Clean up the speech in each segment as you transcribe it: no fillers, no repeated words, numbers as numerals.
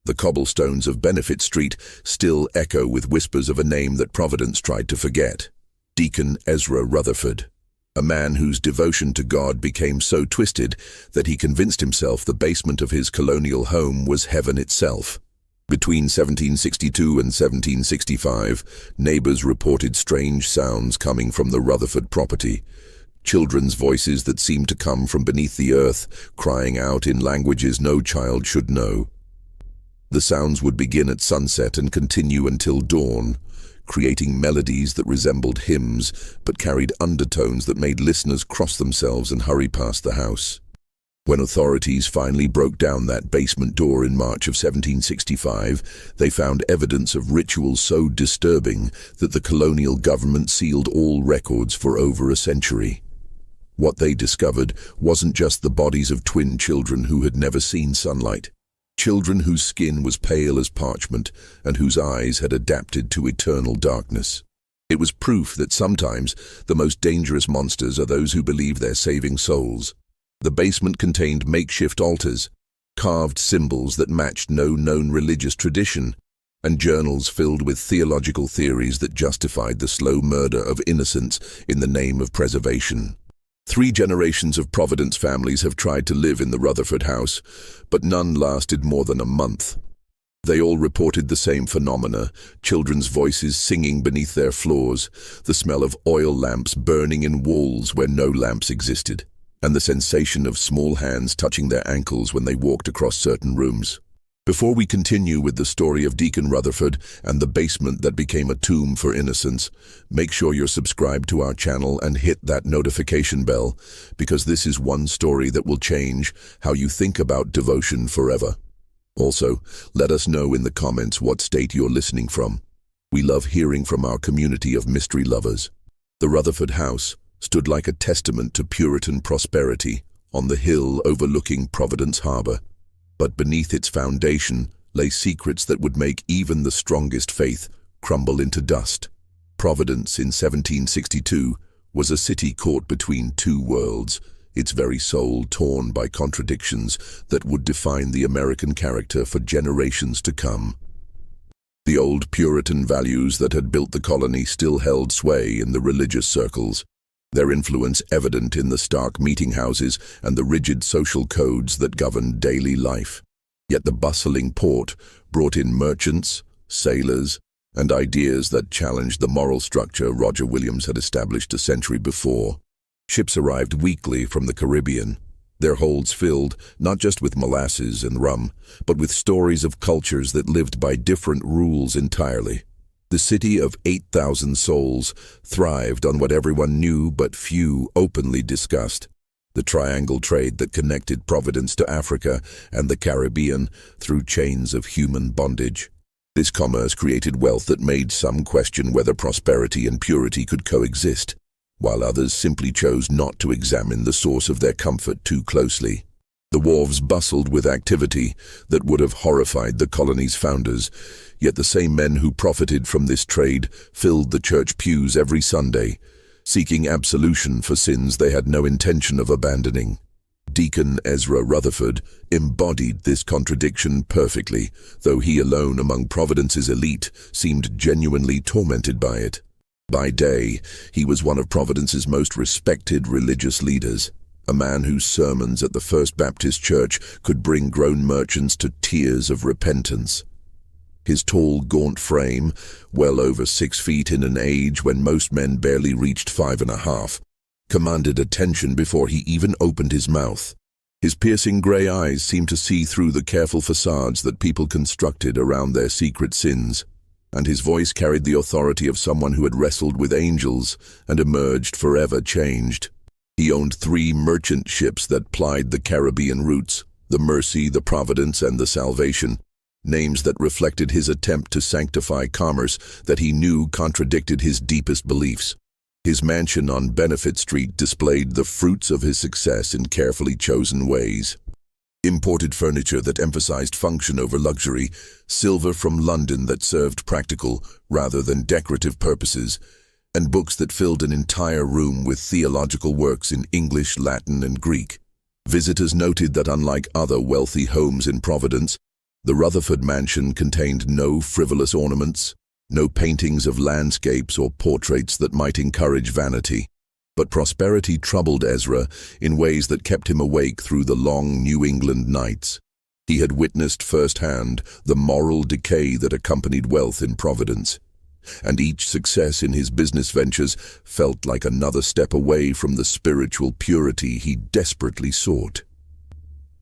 The cobblestones of Benefit Street still echo with whispers of a name that Providence tried to forget. Deacon Ezra Rutherford, a man whose devotion to God became so twisted that he convinced himself the basement of his colonial home was heaven itself. Between 1762 and 1765, neighbors reported strange sounds coming from the Rutherford property. Children's voices that seemed to come from beneath the earth, crying out in languages no child should know. The sounds would begin at sunset and continue until dawn, creating melodies that resembled hymns but carried undertones that made listeners cross themselves and hurry past the house. When authorities finally broke down that basement door in March of 1765, they found evidence of rituals so disturbing that the colonial government sealed all records for over a century. What they discovered wasn't just the bodies of twin children who had never seen sunlight. Children whose skin was pale as parchment and whose eyes had adapted to eternal darkness. It was proof that sometimes the most dangerous monsters are those who believe they're saving souls. The basement contained makeshift altars, carved symbols that matched no known religious tradition, and journals filled with theological theories that justified the slow murder of innocents in the name of preservation. 3 generations of Providence families have tried to live in the Rutherford house, but none lasted more than a month. They all reported the same phenomena: children's voices singing beneath their floors, the smell of oil lamps burning in walls where no lamps existed, and the sensation of small hands touching their ankles when they walked across certain rooms. Before we continue with the story of Deacon Rutherford and the basement that became a tomb for innocence, make sure you're subscribed to our channel and hit that notification bell, because this is one story that will change how you think about devotion forever. Also, let us know in the comments what state you're listening from. We love hearing from our community of mystery lovers. The Rutherford house stood like a testament to Puritan prosperity on the hill overlooking Providence Harbor. But beneath its foundation lay secrets that would make even the strongest faith crumble into dust. Providence in 1762 was a city caught between 2 worlds, its very soul torn by contradictions that would define the American character for generations to come. The old Puritan values that had built the colony still held sway in the religious circles, their influence evident in the stark meeting houses and the rigid social codes that governed daily life. Yet the bustling port brought in merchants, sailors, and ideas that challenged the moral structure Roger Williams had established a century before. Ships arrived weekly from the Caribbean, their holds filled not just with molasses and rum, but with stories of cultures that lived by different rules entirely. The city of 8,000 souls thrived on what everyone knew but few openly discussed: the triangle trade that connected Providence to Africa and the Caribbean through chains of human bondage. This commerce created wealth that made some question whether prosperity and purity could coexist, while others simply chose not to examine the source of their comfort too closely. The wharves bustled with activity that would have horrified the colony's founders, yet the same men who profited from this trade filled the church pews every Sunday, seeking absolution for sins they had no intention of abandoning. Deacon Ezra Rutherford embodied this contradiction perfectly, though he alone among Providence's elite seemed genuinely tormented by it. By day, he was one of Providence's most respected religious leaders, a man whose sermons at the First Baptist Church could bring grown merchants to tears of repentance. His tall, gaunt frame, well over 6 feet in an age when most men barely reached 5.5, commanded attention before he even opened his mouth. His piercing gray eyes seemed to see through the careful facades that people constructed around their secret sins, and his voice carried the authority of someone who had wrestled with angels and emerged forever changed. He owned 3 merchant ships that plied the Caribbean routes: the Mercy, the Providence, and the Salvation, names that reflected his attempt to sanctify commerce that he knew contradicted his deepest beliefs. His mansion on Benefit Street displayed the fruits of his success in carefully chosen ways. Imported furniture that emphasized function over luxury, silver from London that served practical rather than decorative purposes, and books that filled an entire room with theological works in English, Latin, and Greek. Visitors noted that unlike other wealthy homes in Providence, The Rutherford mansion contained no frivolous ornaments, no paintings of landscapes or portraits that might encourage vanity. But prosperity troubled Ezra in ways that kept him awake through the long New England nights. He had witnessed firsthand the moral decay that accompanied wealth in Providence, and each success in his business ventures felt like another step away from the spiritual purity he desperately sought.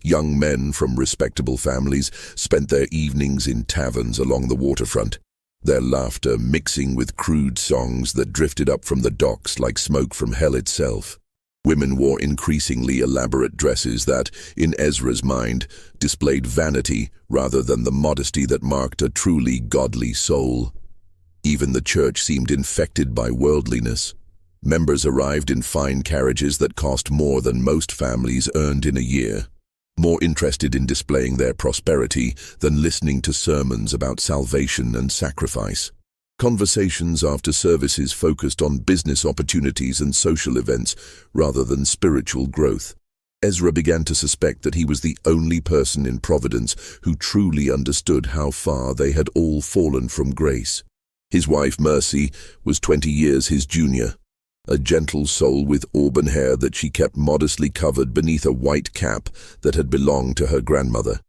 Young men from respectable families spent their evenings in taverns along the waterfront, their laughter mixing with crude songs that drifted up from the docks like smoke from hell itself. Women wore increasingly elaborate dresses that, in Ezra's mind, displayed vanity rather than the modesty that marked a truly godly soul. Even the church seemed infected by worldliness. Members arrived in fine carriages that cost more than most families earned in a year, more interested in displaying their prosperity than listening to sermons about salvation and sacrifice. Conversations after services focused on business opportunities and social events rather than spiritual growth. Ezra began to suspect that he was the only person in Providence who truly understood how far they had all fallen from grace. His wife, Mercy, was 20 years his junior, a gentle soul with auburn hair that she kept modestly covered beneath a white cap that had belonged to her grandmother.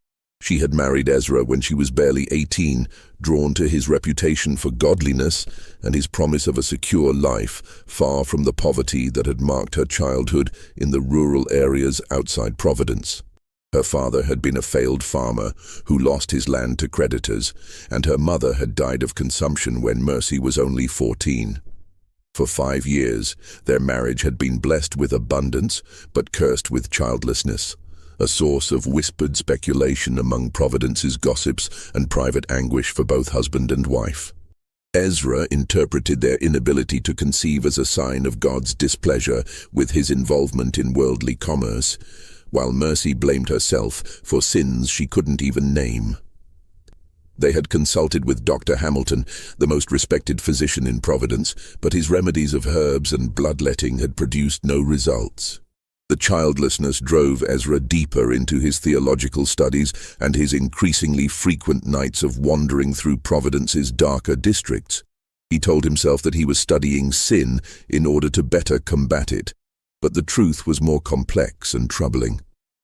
She had married Ezra when she was barely 18, drawn to his reputation for godliness and his promise of a secure life, far from the poverty that had marked her childhood in the rural areas outside Providence. Her father had been a failed farmer who lost his land to creditors, and her mother had died of consumption when Mercy was only 14. For 5 years, their marriage had been blessed with abundance, but cursed with childlessness, a source of whispered speculation among Providence's gossips and private anguish for both husband and wife. Ezra interpreted their inability to conceive as a sign of God's displeasure with his involvement in worldly commerce, while Mercy blamed herself for sins she couldn't even name. They had consulted with Dr. Hamilton, the most respected physician in Providence, but his remedies of herbs and bloodletting had produced no results. The childlessness drove Ezra deeper into his theological studies and his increasingly frequent nights of wandering through Providence's darker districts. He told himself that he was studying sin in order to better combat it, but the truth was more complex and troubling.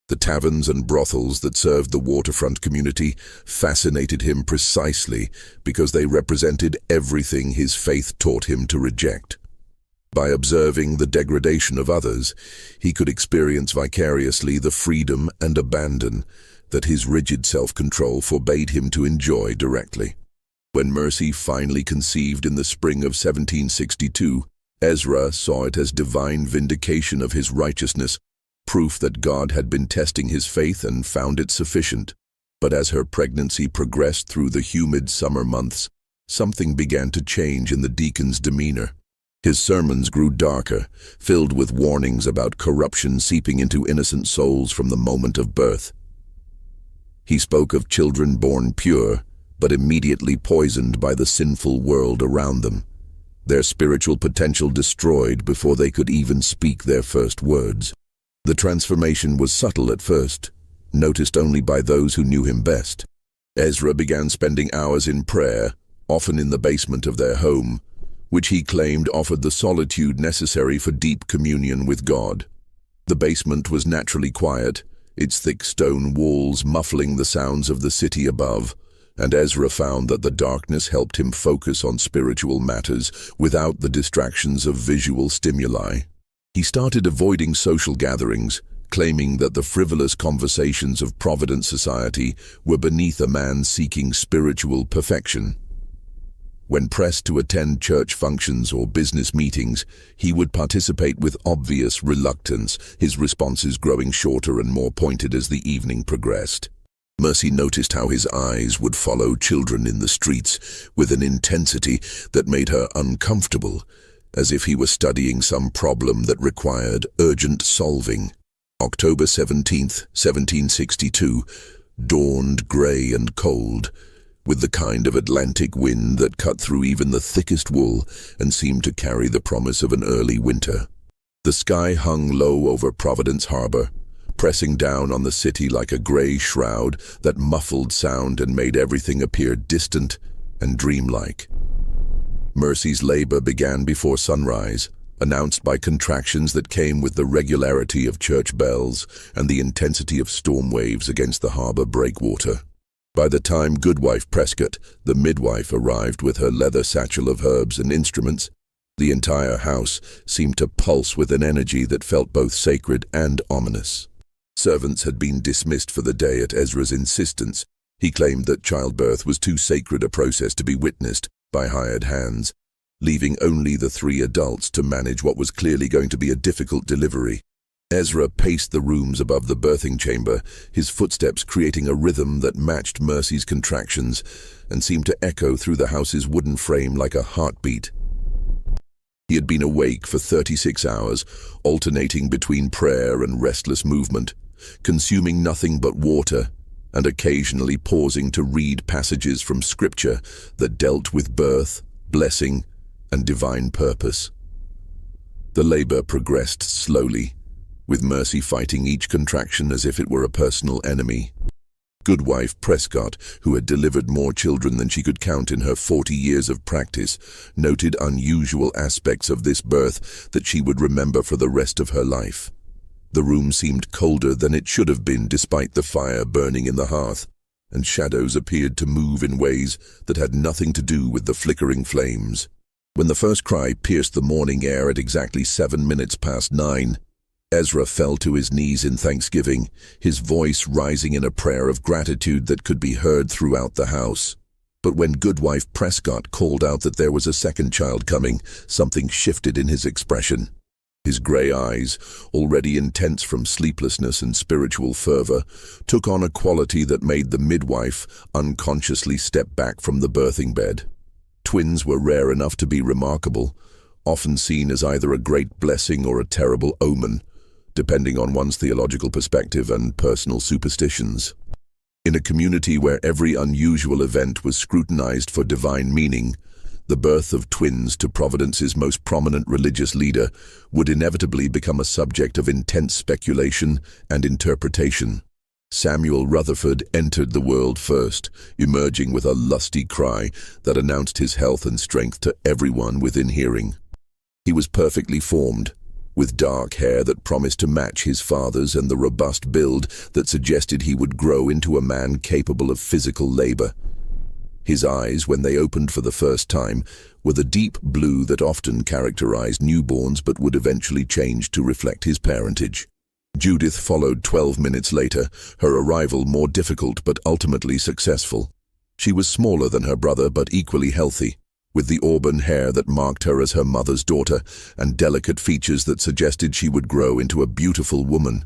The taverns and brothels that served the waterfront community fascinated him precisely because they represented everything his faith taught him to reject. By observing the degradation of others, he could experience vicariously the freedom and abandon that his rigid self-control forbade him to enjoy directly. When Mercy finally conceived in the spring of 1762, Ezra saw it as divine vindication of his righteousness, proof that God had been testing his faith and found it sufficient. But as her pregnancy progressed through the humid summer months, something began to change in the deacon's demeanor. His sermons grew darker, filled with warnings about corruption seeping into innocent souls from the moment of birth. He spoke of children born pure, but immediately poisoned by the sinful world around them, their spiritual potential destroyed before they could even speak their first words. The transformation was subtle at first, noticed only by those who knew him best. Ezra began spending hours in prayer, often in the basement of their home, which he claimed offered the solitude necessary for deep communion with God. The basement was naturally quiet, its thick stone walls muffling the sounds of the city above, and Ezra found that the darkness helped him focus on spiritual matters without the distractions of visual stimuli. He started avoiding social gatherings, claiming that the frivolous conversations of Providence society were beneath a man seeking spiritual perfection. When pressed to attend church functions or business meetings, he would participate with obvious reluctance, his responses growing shorter and more pointed as the evening progressed. Mercy noticed how his eyes would follow children in the streets with an intensity that made her uncomfortable, as if he were studying some problem that required urgent solving. October 17th, 1762, dawned grey and cold, with the kind of Atlantic wind that cut through even the thickest wool and seemed to carry the promise of an early winter. The sky hung low over Providence Harbor, pressing down on the city like a grey shroud that muffled sound and made everything appear distant and dreamlike. Mercy's labor began before sunrise, announced by contractions that came with the regularity of church bells and the intensity of storm waves against the harbor breakwater. By the time Goodwife Prescott, the midwife, arrived with her leather satchel of herbs and instruments, the entire house seemed to pulse with an energy that felt both sacred and ominous. Servants had been dismissed for the day at Ezra's insistence. He claimed that childbirth was too sacred a process to be witnessed by hired hands, leaving only the 3 adults to manage what was clearly going to be a difficult delivery. Ezra paced the rooms above the birthing chamber, his footsteps creating a rhythm that matched Mercy's contractions and seemed to echo through the house's wooden frame like a heartbeat. He had been awake for 36 hours, alternating between prayer and restless movement, consuming nothing but water, and occasionally pausing to read passages from Scripture that dealt with birth, blessing, and divine purpose. The labor progressed slowly, with Mercy fighting each contraction as if it were a personal enemy. Goodwife Prescott, who had delivered more children than she could count in her 40 years of practice, noted unusual aspects of this birth that she would remember for the rest of her life. The room seemed colder than it should have been despite the fire burning in the hearth, and shadows appeared to move in ways that had nothing to do with the flickering flames. When the first cry pierced the morning air at exactly 9:07, Ezra fell to his knees in thanksgiving, his voice rising in a prayer of gratitude that could be heard throughout the house. But when Goodwife Prescott called out that there was a second child coming, something shifted in his expression. His grey eyes, already intense from sleeplessness and spiritual fervor, took on a quality that made the midwife unconsciously step back from the birthing bed. Twins were rare enough to be remarkable, often seen as either a great blessing or a terrible omen, depending on one's theological perspective and personal superstitions. In a community where every unusual event was scrutinized for divine meaning, the birth of twins to Providence's most prominent religious leader would inevitably become a subject of intense speculation and interpretation. Samuel Rutherford entered the world first, emerging with a lusty cry that announced his health and strength to everyone within hearing. He was perfectly formed, with dark hair that promised to match his father's and the robust build that suggested he would grow into a man capable of physical labor. His eyes, when they opened for the first time, were the deep blue that often characterized newborns but would eventually change to reflect his parentage. Judith followed 12 minutes later, her arrival more difficult but ultimately successful. She was smaller than her brother but equally healthy, with the auburn hair that marked her as her mother's daughter and delicate features that suggested she would grow into a beautiful woman.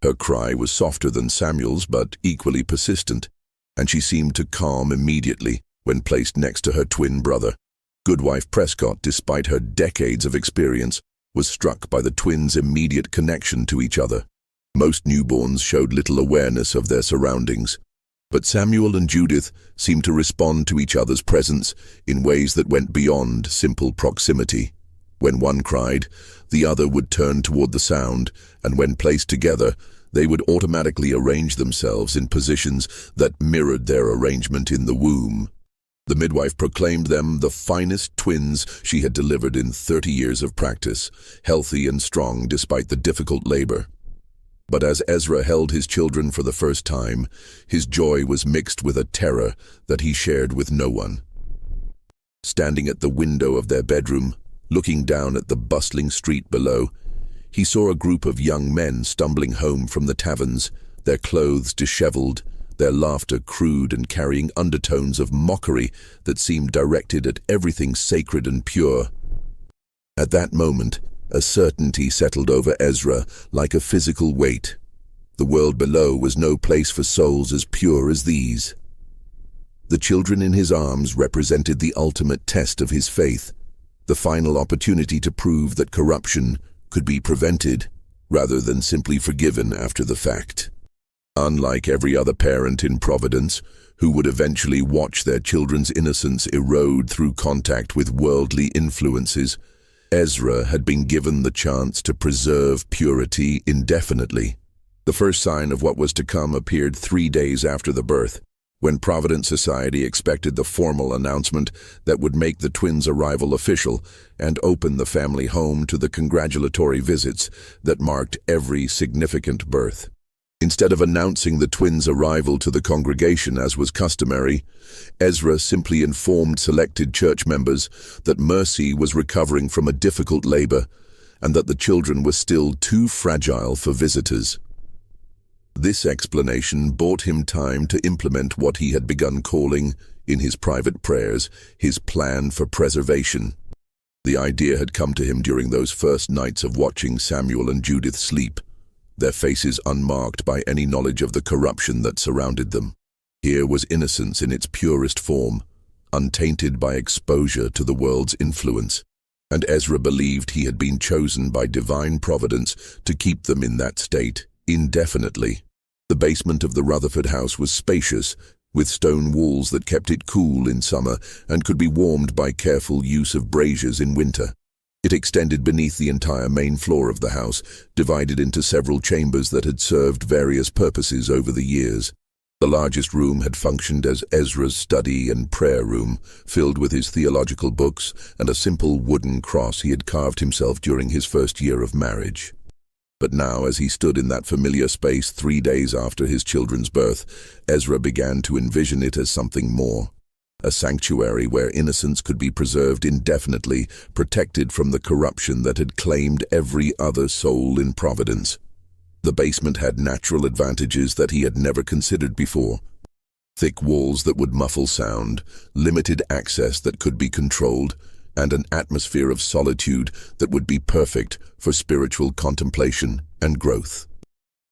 Her cry was softer than Samuel's but equally persistent, and she seemed to calm immediately when placed next to her twin brother. Goodwife Prescott, despite her decades of experience, was struck by the twins' immediate connection to each other. Most newborns showed little awareness of their surroundings, but Samuel and Judith seemed to respond to each other's presence in ways that went beyond simple proximity. When one cried, the other would turn toward the sound, and when placed together, they would automatically arrange themselves in positions that mirrored their arrangement in the womb. The midwife proclaimed them the finest twins she had delivered in 30 years of practice, healthy and strong despite the difficult labor. But as Ezra held his children for the first time, his joy was mixed with a terror that he shared with no one. Standing at the window of their bedroom, looking down at the bustling street below, he saw a group of young men stumbling home from the taverns, their clothes disheveled, their laughter crude and carrying undertones of mockery that seemed directed at everything sacred and pure. At that moment, a certainty settled over Ezra like a physical weight. The world below was no place for souls as pure as these. The children in his arms represented the ultimate test of his faith, the final opportunity to prove that corruption could be prevented rather than simply forgiven after the fact. Unlike every other parent in Providence, who would eventually watch their children's innocence erode through contact with worldly influences, Ezra had been given the chance to preserve purity indefinitely. The first sign of what was to come appeared 3 days after the birth, when Providence Society expected the formal announcement that would make the twins' arrival official and open the family home to the congratulatory visits that marked every significant birth. Instead of announcing the twins' arrival to the congregation as was customary, Ezra simply informed selected church members that Mercy was recovering from a difficult labor and that the children were still too fragile for visitors. This explanation bought him time to implement what he had begun calling, in his private prayers, his plan for preservation. The idea had come to him during those first nights of watching Samuel and Judith sleep, their faces unmarked by any knowledge of the corruption that surrounded them. Here was innocence in its purest form, untainted by exposure to the world's influence, and Ezra believed he had been chosen by divine providence to keep them in that state indefinitely. The basement of the Rutherford house was spacious, with stone walls that kept it cool in summer and could be warmed by careful use of braziers in winter. It extended beneath the entire main floor of the house, divided into several chambers that had served various purposes over the years. The largest room had functioned as Ezra's study and prayer room, filled with his theological books and a simple wooden cross he had carved himself during his first year of marriage. But now, as he stood in that familiar space 3 days after his children's birth, Ezra began to envision it as something more. A sanctuary where innocence could be preserved indefinitely, protected from the corruption that had claimed every other soul in Providence. The basement had natural advantages that he had never considered before. Thick walls that would muffle sound, limited access that could be controlled, and an atmosphere of solitude that would be perfect for spiritual contemplation and growth.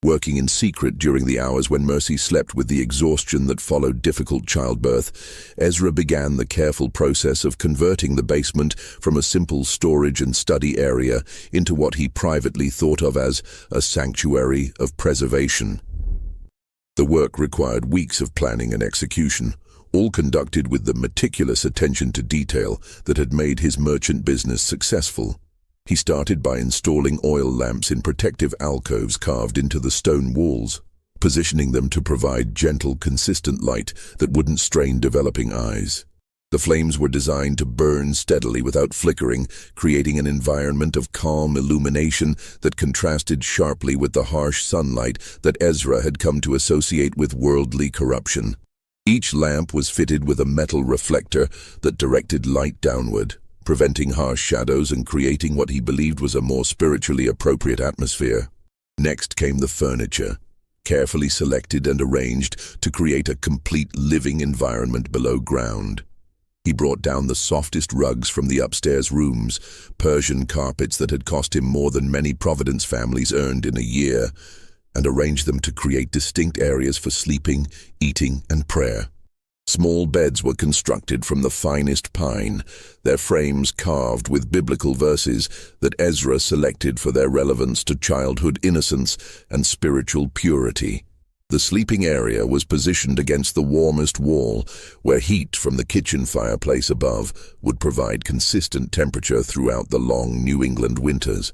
Working in secret during the hours when Mercy slept with the exhaustion that followed difficult childbirth, Ezra began the careful process of converting the basement from a simple storage and study area into what he privately thought of as a sanctuary of preservation. The work required weeks of planning and execution, all conducted with the meticulous attention to detail that had made his merchant business successful. He started by installing oil lamps in protective alcoves carved into the stone walls, positioning them to provide gentle, consistent light that wouldn't strain developing eyes. The flames were designed to burn steadily without flickering, creating an environment of calm illumination that contrasted sharply with the harsh sunlight that Ezra had come to associate with worldly corruption. Each lamp was fitted with a metal reflector that directed light downward, preventing harsh shadows and creating what he believed was a more spiritually appropriate atmosphere. Next came the furniture, carefully selected and arranged to create a complete living environment below ground. He brought down the softest rugs from the upstairs rooms, Persian carpets that had cost him more than many Providence families earned in a year, and arranged them to create distinct areas for sleeping, eating, and prayer. Small beds were constructed from the finest pine, their frames carved with biblical verses that Ezra selected for their relevance to childhood innocence and spiritual purity. The sleeping area was positioned against the warmest wall, where heat from the kitchen fireplace above would provide consistent temperature throughout the long New England winters.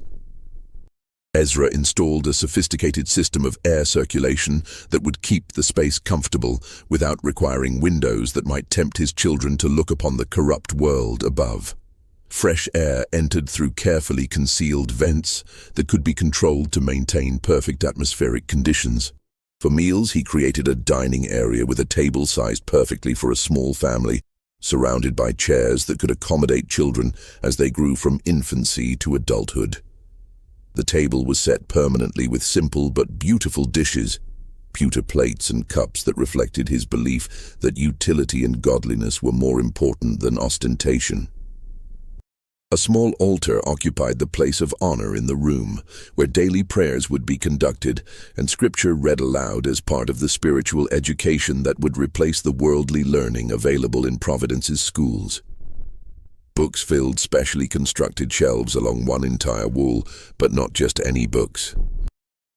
Ezra installed a sophisticated system of air circulation that would keep the space comfortable without requiring windows that might tempt his children to look upon the corrupt world above. Fresh air entered through carefully concealed vents that could be controlled to maintain perfect atmospheric conditions. For meals, he created a dining area with a table sized perfectly for a small family, surrounded by chairs that could accommodate children as they grew from infancy to adulthood. The table was set permanently with simple but beautiful dishes, pewter plates and cups that reflected his belief that utility and godliness were more important than ostentation. A small altar occupied the place of honor in the room, where daily prayers would be conducted and scripture read aloud as part of the spiritual education that would replace the worldly learning available in Providence's schools. Books filled specially constructed shelves along one entire wall, but not just any books.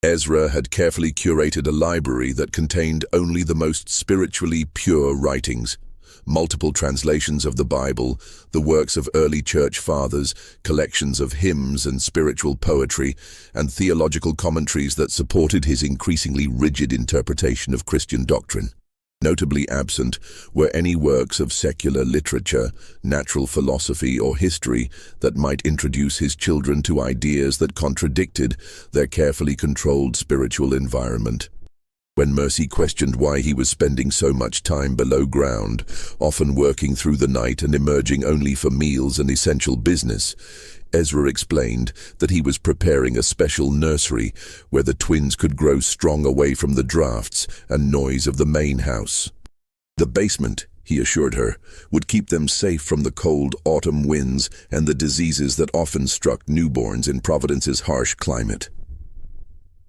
Ezra had carefully curated a library that contained only the most spiritually pure writings, multiple translations of the Bible, the works of early church fathers, collections of hymns and spiritual poetry, and theological commentaries that supported his increasingly rigid interpretation of Christian doctrine. Notably absent were any works of secular literature, natural philosophy, or history that might introduce his children to ideas that contradicted their carefully controlled spiritual environment. When Mercy questioned why he was spending so much time below ground, often working through the night and emerging only for meals and essential business, Ezra explained that he was preparing a special nursery where the twins could grow strong away from the drafts and noise of the main house. The basement, he assured her, would keep them safe from the cold autumn winds and the diseases that often struck newborns in Providence's harsh climate.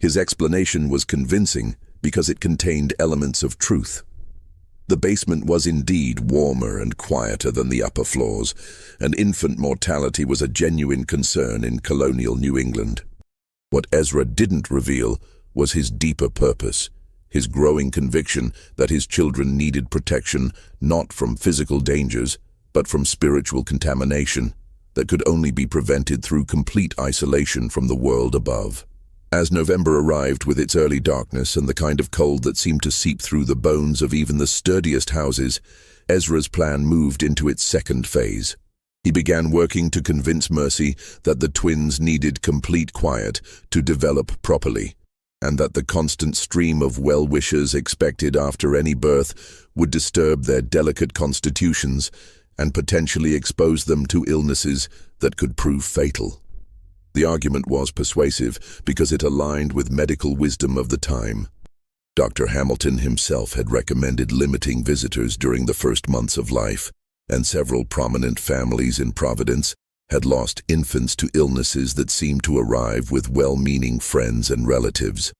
His explanation was convincing because it contained elements of truth. The basement was indeed warmer and quieter than the upper floors, and infant mortality was a genuine concern in colonial New England. What Ezra didn't reveal was his deeper purpose, his growing conviction that his children needed protection not from physical dangers, but from spiritual contamination that could only be prevented through complete isolation from the world above. As November arrived with its early darkness and the kind of cold that seemed to seep through the bones of even the sturdiest houses, Ezra's plan moved into its second phase. He began working to convince Mercy that the twins needed complete quiet to develop properly, and that the constant stream of well-wishers expected after any birth would disturb their delicate constitutions and potentially expose them to illnesses that could prove fatal. The argument was persuasive because it aligned with medical wisdom of the time. Dr. Hamilton himself had recommended limiting visitors during the first months of life, and several prominent families in Providence had lost infants to illnesses that seemed to arrive with well-meaning friends and relatives.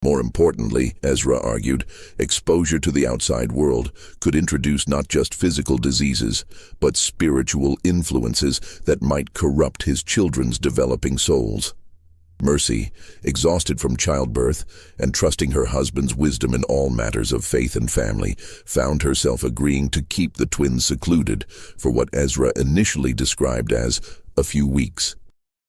More importantly, Ezra argued, exposure to the outside world could introduce not just physical diseases, but spiritual influences that might corrupt his children's developing souls. Mercy, exhausted from childbirth and trusting her husband's wisdom in all matters of faith and family, found herself agreeing to keep the twins secluded for what Ezra initially described as a few weeks.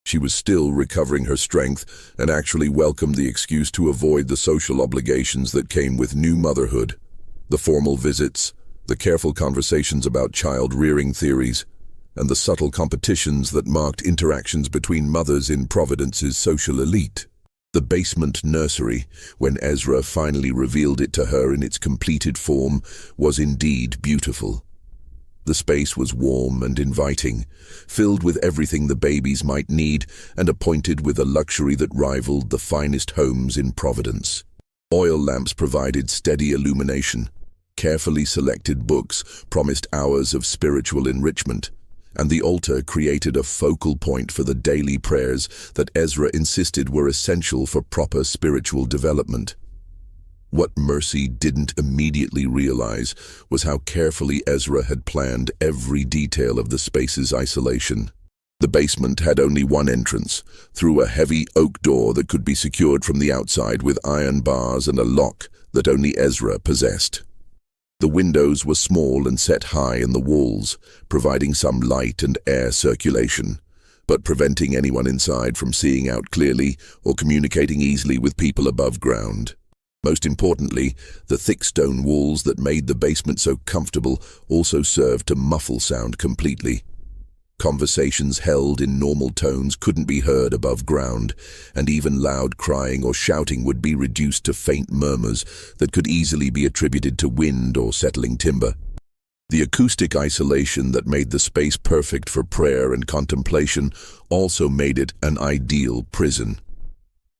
She was still recovering her strength and actually welcomed the excuse to avoid the social obligations that came with new motherhood. The formal visits, the careful conversations about child-rearing theories, and the subtle competitions that marked interactions between mothers in Providence's social elite. The basement nursery, when Ezra finally revealed it to her in its completed form, was indeed beautiful. The space was warm and inviting, filled with everything the babies might need and appointed with a luxury that rivaled the finest homes in Providence. Oil lamps provided steady illumination. Carefully selected books promised hours of spiritual enrichment, and the altar created a focal point for the daily prayers that Ezra insisted were essential for proper spiritual development. What Mercy didn't immediately realize was how carefully Ezra had planned every detail of the space's isolation. The basement had only one entrance, through a heavy oak door that could be secured from the outside with iron bars and a lock that only Ezra possessed. The windows were small and set high in the walls, providing some light and air circulation, but preventing anyone inside from seeing out clearly or communicating easily with people above ground. Most importantly, the thick stone walls that made the basement so comfortable also served to muffle sound completely. Conversations held in normal tones couldn't be heard above ground, and even loud crying or shouting would be reduced to faint murmurs that could easily be attributed to wind or settling timber. The acoustic isolation that made the space perfect for prayer and contemplation also made it an ideal prison.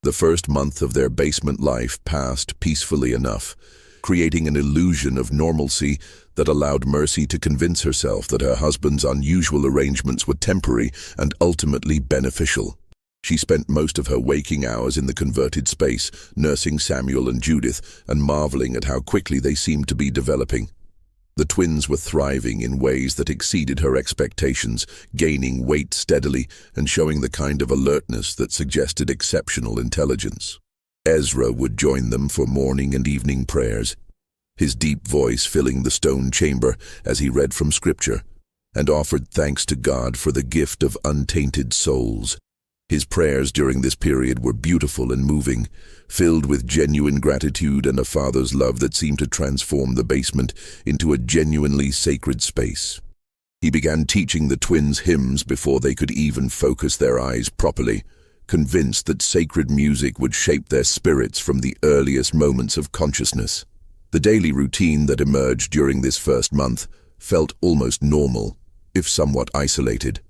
The first month of their basement life passed peacefully enough, creating an illusion of normalcy that allowed Mercy to convince herself that her husband's unusual arrangements were temporary and ultimately beneficial. She spent most of her waking hours in the converted space, nursing Samuel and Judith and marveling at how quickly they seemed to be developing. The twins were thriving in ways that exceeded her expectations, gaining weight steadily and showing the kind of alertness that suggested exceptional intelligence. Ezra would join them for morning and evening prayers. his deep voice filling the stone chamber as he read from Scripture, and offered thanks to God for the gift of untainted souls. His prayers during this period were beautiful and moving, filled with genuine gratitude and a father's love that seemed to transform the basement into a genuinely sacred space. He began teaching the twins hymns before they could even focus their eyes properly, convinced that sacred music would shape their spirits from the earliest moments of consciousness. The daily routine that emerged during this first month felt almost normal, if somewhat isolated.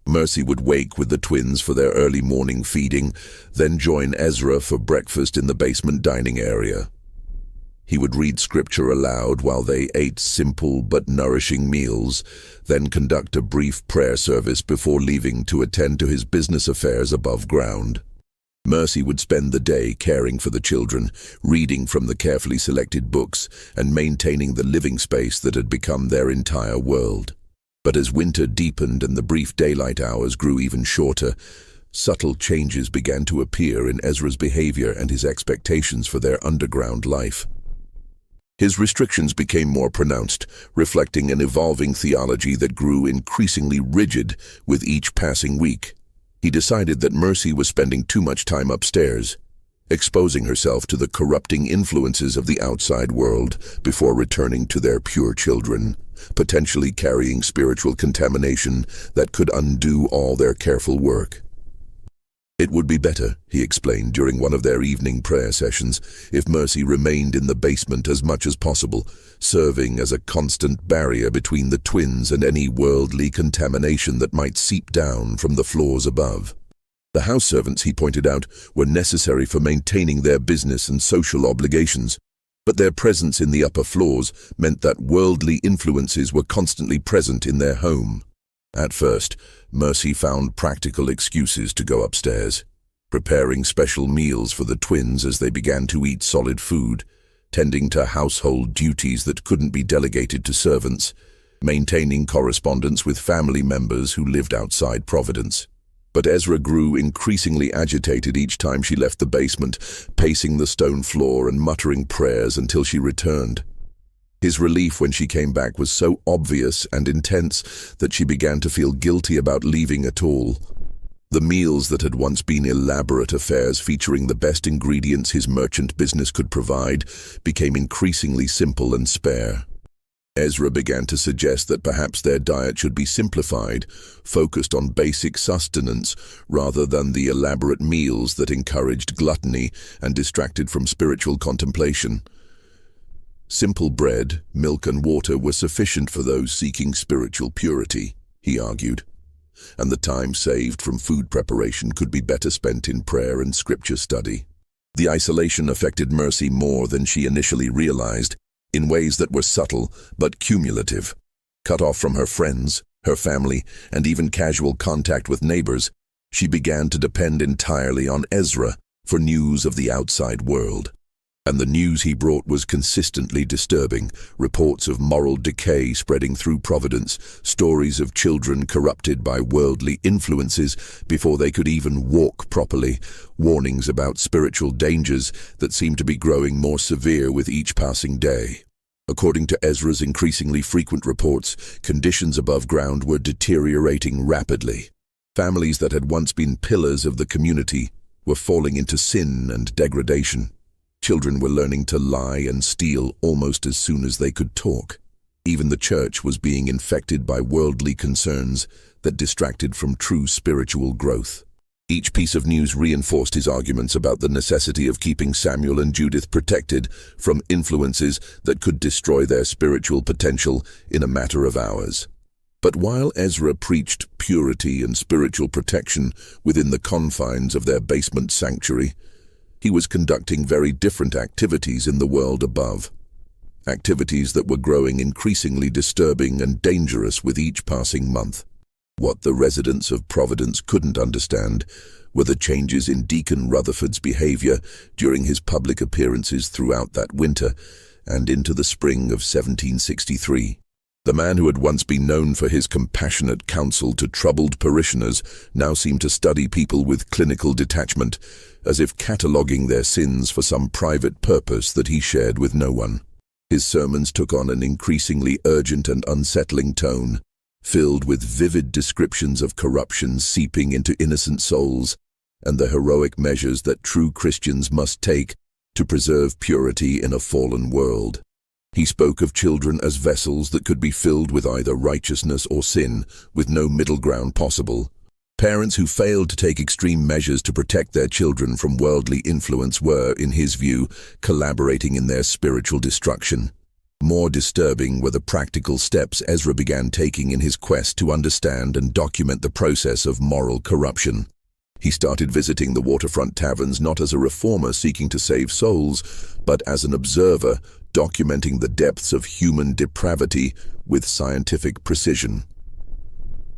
Mercy would wake with the twins for their early morning feeding, then join Ezra for breakfast in the basement dining area. He would read Scripture aloud while they ate simple but nourishing meals, then conduct a brief prayer service before leaving to attend to his business affairs above ground. Mercy would spend the day caring for the children, reading from the carefully selected books, and maintaining the living space that had become their entire world. But as winter deepened and the brief daylight hours grew even shorter, subtle changes began to appear in Ezra's behavior and his expectations for their underground life. His restrictions became more pronounced, reflecting an evolving theology that grew increasingly rigid with each passing week. He decided that Mercy was spending too much time upstairs, exposing herself to the corrupting influences of the outside world before returning to their pure children, potentially carrying spiritual contamination that could undo all their careful work. It would be better, he explained during one of their evening prayer sessions, if Mercy remained in the basement as much as possible, serving as a constant barrier between the twins and any worldly contamination that might seep down from the floors above. The house servants, he pointed out, were necessary for maintaining their business and social obligations, but their presence in the upper floors meant that worldly influences were constantly present in their home. At first, Mercy found practical excuses to go upstairs, preparing special meals for the twins as they began to eat solid food, tending to household duties that couldn't be delegated to servants, maintaining correspondence with family members who lived outside Providence. But Ezra grew increasingly agitated each time she left the basement, pacing the stone floor and muttering prayers until she returned. His relief when she came back was so obvious and intense that she began to feel guilty about leaving at all. The meals that had once been elaborate affairs featuring the best ingredients his merchant business could provide became increasingly simple and spare. Ezra began to suggest that perhaps their diet should be simplified, focused on basic sustenance rather than the elaborate meals that encouraged gluttony and distracted from spiritual contemplation. Simple bread, milk and water were sufficient for those seeking spiritual purity, he argued, and the time saved from food preparation could be better spent in prayer and scripture study. The isolation affected Mercy more than she initially realized, in ways that were subtle but cumulative. Cut off from her friends, her family, and even casual contact with neighbors, she began to depend entirely on Ezra for news of the outside world. And the news he brought was consistently disturbing. Reports of moral decay spreading through Providence, stories of children corrupted by worldly influences before they could even walk properly, warnings about spiritual dangers that seemed to be growing more severe with each passing day. According to Ezra's increasingly frequent reports, conditions above ground were deteriorating rapidly. Families that had once been pillars of the community were falling into sin and degradation. Children were learning to lie and steal almost as soon as they could talk. Even the church was being infected by worldly concerns that distracted from true spiritual growth. Each piece of news reinforced his arguments about the necessity of keeping Samuel and Judith protected from influences that could destroy their spiritual potential in a matter of hours. But while Ezra preached purity and spiritual protection within the confines of their basement sanctuary, he was conducting very different activities in the world above. Activities that were growing increasingly disturbing and dangerous with each passing month. What the residents of Providence couldn't understand were the changes in Deacon Rutherford's behavior during his public appearances throughout that winter and into the spring of 1763. The man who had once been known for his compassionate counsel to troubled parishioners now seemed to study people with clinical detachment, as if cataloguing their sins for some private purpose that he shared with no one. His sermons took on an increasingly urgent and unsettling tone, filled with vivid descriptions of corruption seeping into innocent souls and the heroic measures that true Christians must take to preserve purity in a fallen world. He spoke of children as vessels that could be filled with either righteousness or sin, with no middle ground possible. Parents who failed to take extreme measures to protect their children from worldly influence were, in his view, collaborating in their spiritual destruction. More disturbing were the practical steps Ezra began taking in his quest to understand and document the process of moral corruption. He started visiting the waterfront taverns not as a reformer seeking to save souls, but as an observer, documenting the depths of human depravity with scientific precision.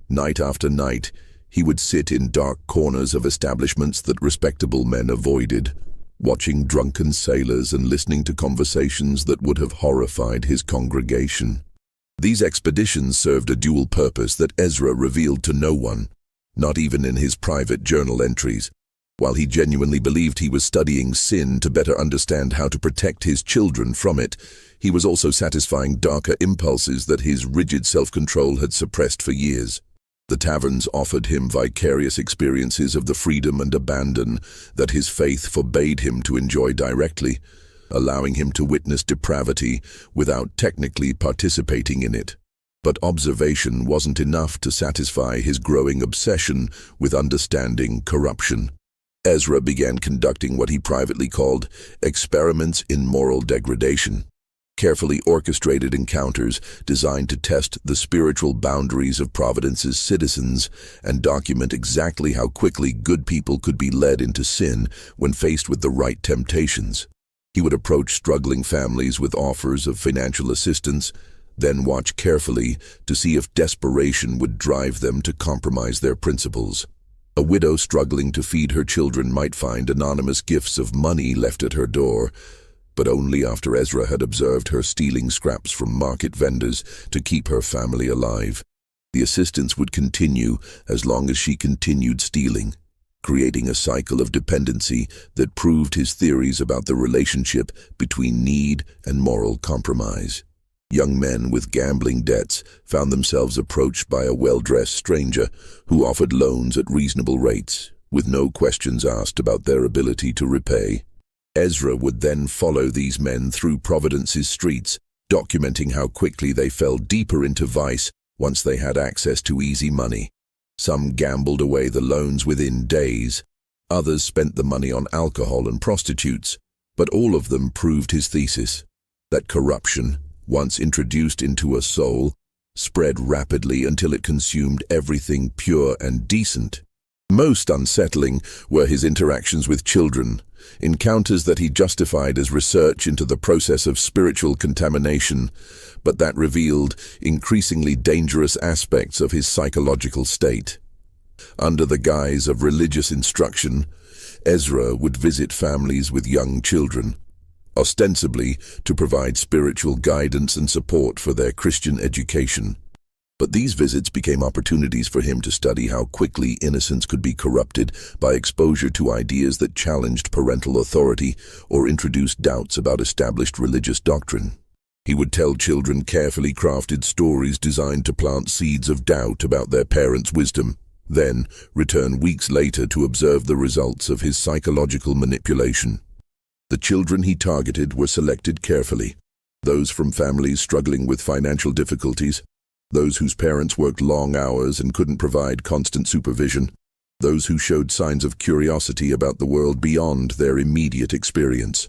Night after night, he would sit in dark corners of establishments that respectable men avoided, watching drunken sailors and listening to conversations that would have horrified his congregation. These expeditions served a dual purpose that Ezra revealed to no one, not even in his private journal entries. While he genuinely believed he was studying sin to better understand how to protect his children from it, he was also satisfying darker impulses that his rigid self-control had suppressed for years. The taverns offered him vicarious experiences of the freedom and abandon that his faith forbade him to enjoy directly, allowing him to witness depravity without technically participating in it. But observation wasn't enough to satisfy his growing obsession with understanding corruption. Ezra began conducting what he privately called experiments in moral degradation, carefully orchestrated encounters designed to test the spiritual boundaries of Providence's citizens and document exactly how quickly good people could be led into sin when faced with the right temptations. He would approach struggling families with offers of financial assistance, then watch carefully to see if desperation would drive them to compromise their principles. A widow struggling to feed her children might find anonymous gifts of money left at her door, but only after Ezra had observed her stealing scraps from market vendors to keep her family alive. The assistance would continue as long as she continued stealing, creating a cycle of dependency that proved his theories about the relationship between need and moral compromise. Young men with gambling debts found themselves approached by a well-dressed stranger who offered loans at reasonable rates, with no questions asked about their ability to repay. Ezra would then follow these men through Providence's streets, documenting how quickly they fell deeper into vice once they had access to easy money. Some gambled away the loans within days. Others spent the money on alcohol and prostitutes, but all of them proved his thesis, that corruption, once introduced into a soul, spread rapidly until it consumed everything pure and decent. Most unsettling were his interactions with children, encounters that he justified as research into the process of spiritual contamination, but that revealed increasingly dangerous aspects of his psychological state. Under the guise of religious instruction, Ezra would visit families with young children, ostensibly to provide spiritual guidance and support for their Christian education. But these visits became opportunities for him to study how quickly innocence could be corrupted by exposure to ideas that challenged parental authority or introduced doubts about established religious doctrine. He would tell children carefully crafted stories designed to plant seeds of doubt about their parents' wisdom, then return weeks later to observe the results of his psychological manipulation. The children he targeted were selected carefully, those from families struggling with financial difficulties, those whose parents worked long hours and couldn't provide constant supervision, those who showed signs of curiosity about the world beyond their immediate experience.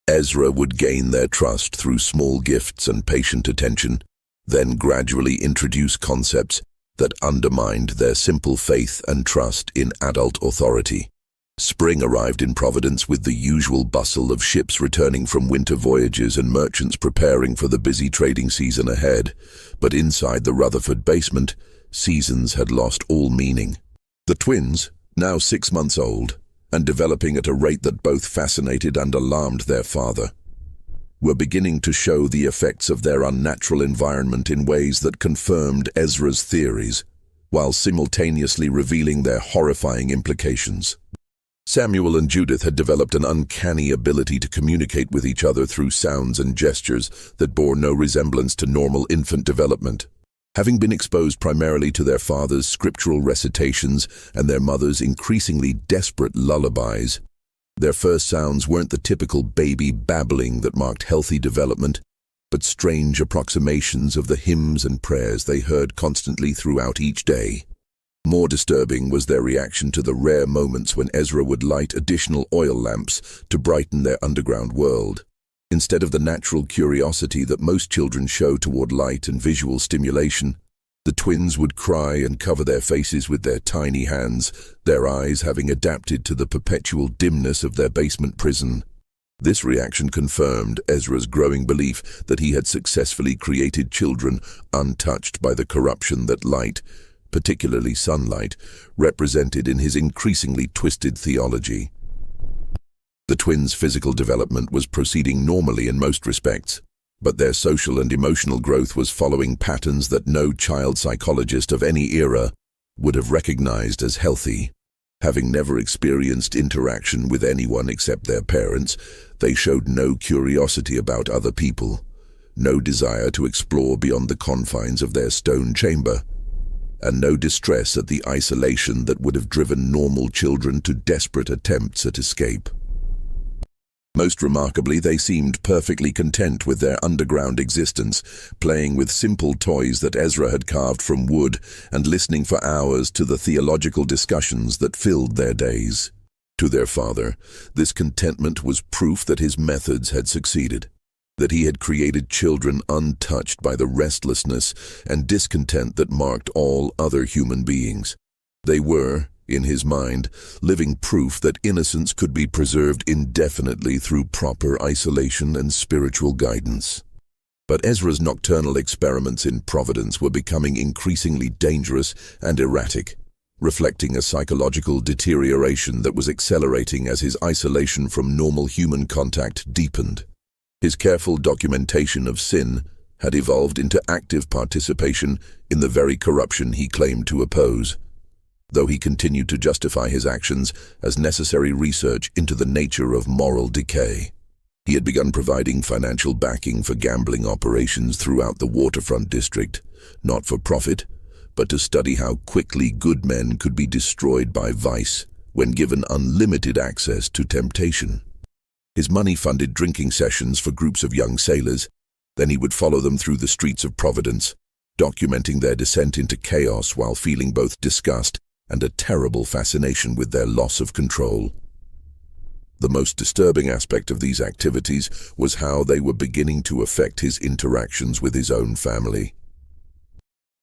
Ezra would gain their trust through small gifts and patient attention, then gradually introduce concepts that undermined their simple faith and trust in adult authority. Spring arrived in Providence with the usual bustle of ships returning from winter voyages and merchants preparing for the busy trading season ahead. But inside the Rutherford basement, seasons had lost all meaning. The twins, now 6 months old, and developing at a rate that both fascinated and alarmed their father, were beginning to show the effects of their unnatural environment in ways that confirmed Ezra's theories, while simultaneously revealing their horrifying implications. Samuel and Judith had developed an uncanny ability to communicate with each other through sounds and gestures that bore no resemblance to normal infant development. Having been exposed primarily to their father's scriptural recitations and their mother's increasingly desperate lullabies, their first sounds weren't the typical baby babbling that marked healthy development, but strange approximations of the hymns and prayers they heard constantly throughout each day. More disturbing was their reaction to the rare moments when Ezra would light additional oil lamps to brighten their underground world. Instead of the natural curiosity that most children show toward light and visual stimulation, the twins would cry and cover their faces with their tiny hands, their eyes having adapted to the perpetual dimness of their basement prison. This reaction confirmed Ezra's growing belief that he had successfully created children untouched by the corruption that light, particularly sunlight, represented in his increasingly twisted theology. The twins' physical development was proceeding normally in most respects, but their social and emotional growth was following patterns that no child psychologist of any era would have recognized as healthy. Having never experienced interaction with anyone except their parents, they showed no curiosity about other people, no desire to explore beyond the confines of their stone chamber, and no distress at the isolation that would have driven normal children to desperate attempts at escape. Most remarkably, they seemed perfectly content with their underground existence, playing with simple toys that Ezra had carved from wood and listening for hours to the theological discussions that filled their days. To their father, this contentment was proof that his methods had succeeded, that he had created children untouched by the restlessness and discontent that marked all other human beings. They were, in his mind, living proof that innocence could be preserved indefinitely through proper isolation and spiritual guidance. But Ezra's nocturnal experiments in Providence were becoming increasingly dangerous and erratic, reflecting a psychological deterioration that was accelerating as his isolation from normal human contact deepened. His careful documentation of sin had evolved into active participation in the very corruption he claimed to oppose, though he continued to justify his actions as necessary research into the nature of moral decay. He had begun providing financial backing for gambling operations throughout the waterfront district, not for profit, but to study how quickly good men could be destroyed by vice when given unlimited access to temptation. His money funded drinking sessions for groups of young sailors. Then he would follow them through the streets of Providence, documenting their descent into chaos while feeling both disgust and a terrible fascination with their loss of control. The most disturbing aspect of these activities was how they were beginning to affect his interactions with his own family.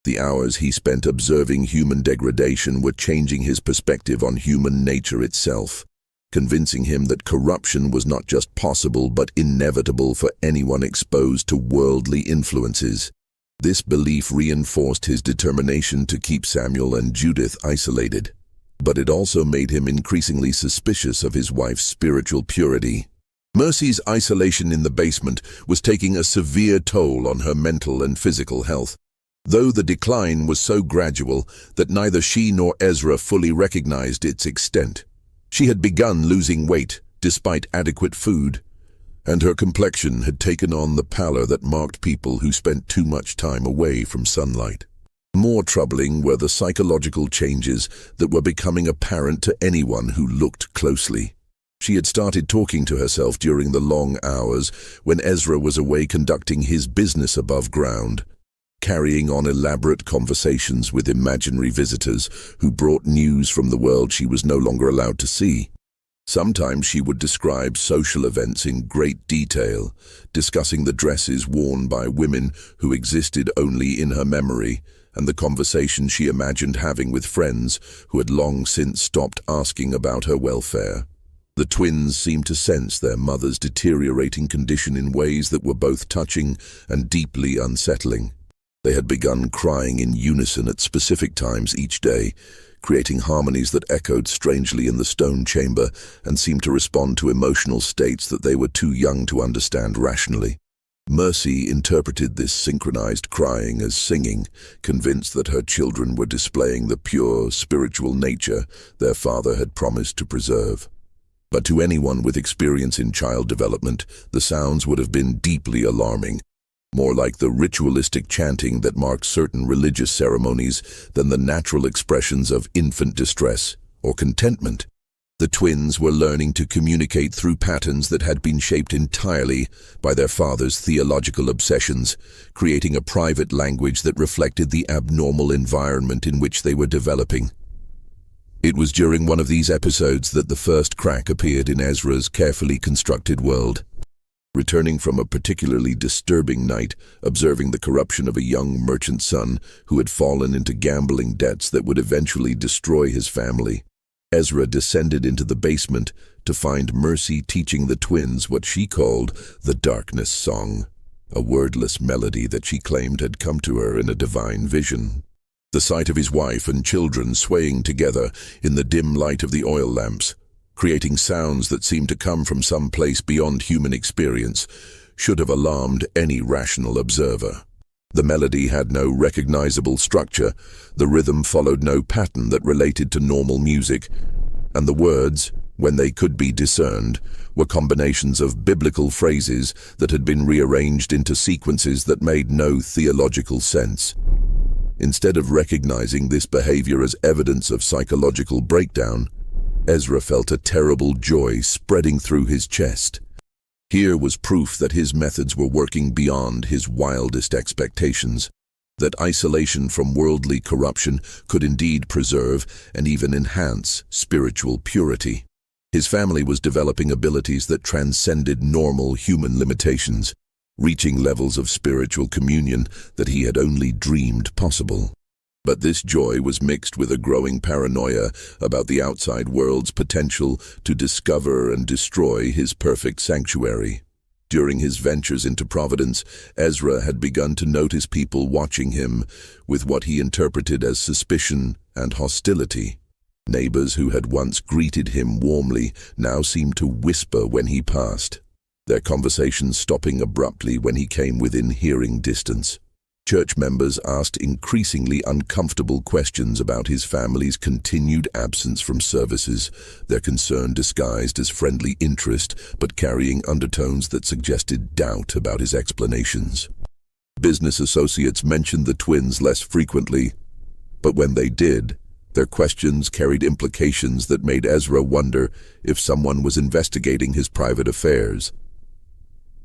The hours he spent observing human degradation were changing his perspective on human nature itself, convincing him that corruption was not just possible but inevitable for anyone exposed to worldly influences. This belief reinforced his determination to keep Samuel and Judith isolated, but it also made him increasingly suspicious of his wife's spiritual purity. Mercy's isolation in the basement was taking a severe toll on her mental and physical health, though the decline was so gradual that neither she nor Ezra fully recognized its extent. She had begun losing weight despite adequate food, and her complexion had taken on the pallor that marked people who spent too much time away from sunlight. More troubling were the psychological changes that were becoming apparent to anyone who looked closely. She had started talking to herself during the long hours when Ezra was away conducting his business above ground, carrying on elaborate conversations with imaginary visitors who brought news from the world she was no longer allowed to see. Sometimes she would describe social events in great detail, discussing the dresses worn by women who existed only in her memory, and the conversations she imagined having with friends who had long since stopped asking about her welfare. The twins seemed to sense their mother's deteriorating condition in ways that were both touching and deeply unsettling. They had begun crying in unison at specific times each day, creating harmonies that echoed strangely in the stone chamber and seemed to respond to emotional states that they were too young to understand rationally. Mercy interpreted this synchronized crying as singing, convinced that her children were displaying the pure, spiritual nature their father had promised to preserve. But to anyone with experience in child development, the sounds would have been deeply alarming, more like the ritualistic chanting that marks certain religious ceremonies than the natural expressions of infant distress or contentment. The twins were learning to communicate through patterns that had been shaped entirely by their father's theological obsessions, creating a private language that reflected the abnormal environment in which they were developing. It was during one of these episodes that the first crack appeared in Ezra's carefully constructed world. Returning from a particularly disturbing night, observing the corruption of a young merchant son who had fallen into gambling debts that would eventually destroy his family, Ezra descended into the basement to find Mercy teaching the twins what she called the Darkness Song, a wordless melody that she claimed had come to her in a divine vision. The sight of his wife and children swaying together in the dim light of the oil lamps, creating sounds that seemed to come from some place beyond human experience, should have alarmed any rational observer. The melody had no recognizable structure, the rhythm followed no pattern that related to normal music, and the words, when they could be discerned, were combinations of biblical phrases that had been rearranged into sequences that made no theological sense. Instead of recognizing this behavior as evidence of psychological breakdown, Ezra felt a terrible joy spreading through his chest. Here was proof that his methods were working beyond his wildest expectations, that isolation from worldly corruption could indeed preserve and even enhance spiritual purity. His family was developing abilities that transcended normal human limitations, reaching levels of spiritual communion that he had only dreamed possible. But this joy was mixed with a growing paranoia about the outside world's potential to discover and destroy his perfect sanctuary. During his ventures into Providence, Ezra had begun to notice people watching him with what he interpreted as suspicion and hostility. Neighbors who had once greeted him warmly now seemed to whisper when he passed, their conversations stopping abruptly when he came within hearing distance. Church members asked increasingly uncomfortable questions about his family's continued absence from services, their concern disguised as friendly interest but carrying undertones that suggested doubt about his explanations. Business associates mentioned the twins less frequently, but when they did, their questions carried implications that made Ezra wonder if someone was investigating his private affairs.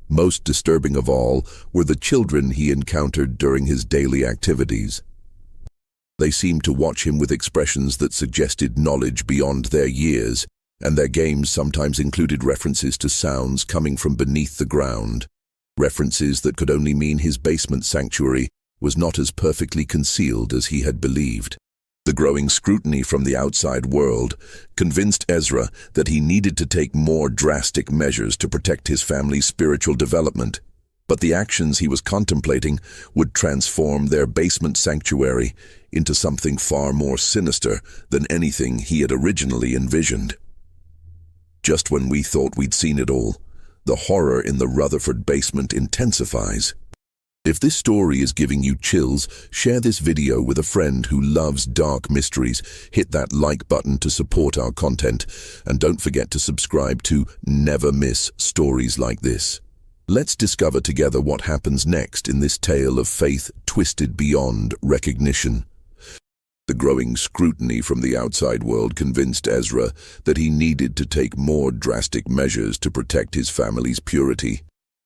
Most disturbing of all were the children he encountered during his daily activities. They seemed to watch him with expressions that suggested knowledge beyond their years, and their games sometimes included references to sounds coming from beneath the ground, references that could only mean his basement sanctuary was not as perfectly concealed as he had believed. The growing scrutiny from the outside world convinced Ezra that he needed to take more drastic measures to protect his family's spiritual development. But the actions he was contemplating would transform their basement sanctuary into something far more sinister than anything he had originally envisioned. Just when we thought we'd seen it all, the horror in the Rutherford basement intensifies. If this story is giving you chills, share this video with a friend who loves dark mysteries, hit that like button to support our content, and don't forget to subscribe to never miss stories like this. Let's discover together what happens next in this tale of faith twisted beyond recognition. The growing scrutiny from the outside world convinced Ezra that he needed to take more drastic measures to protect his family's purity.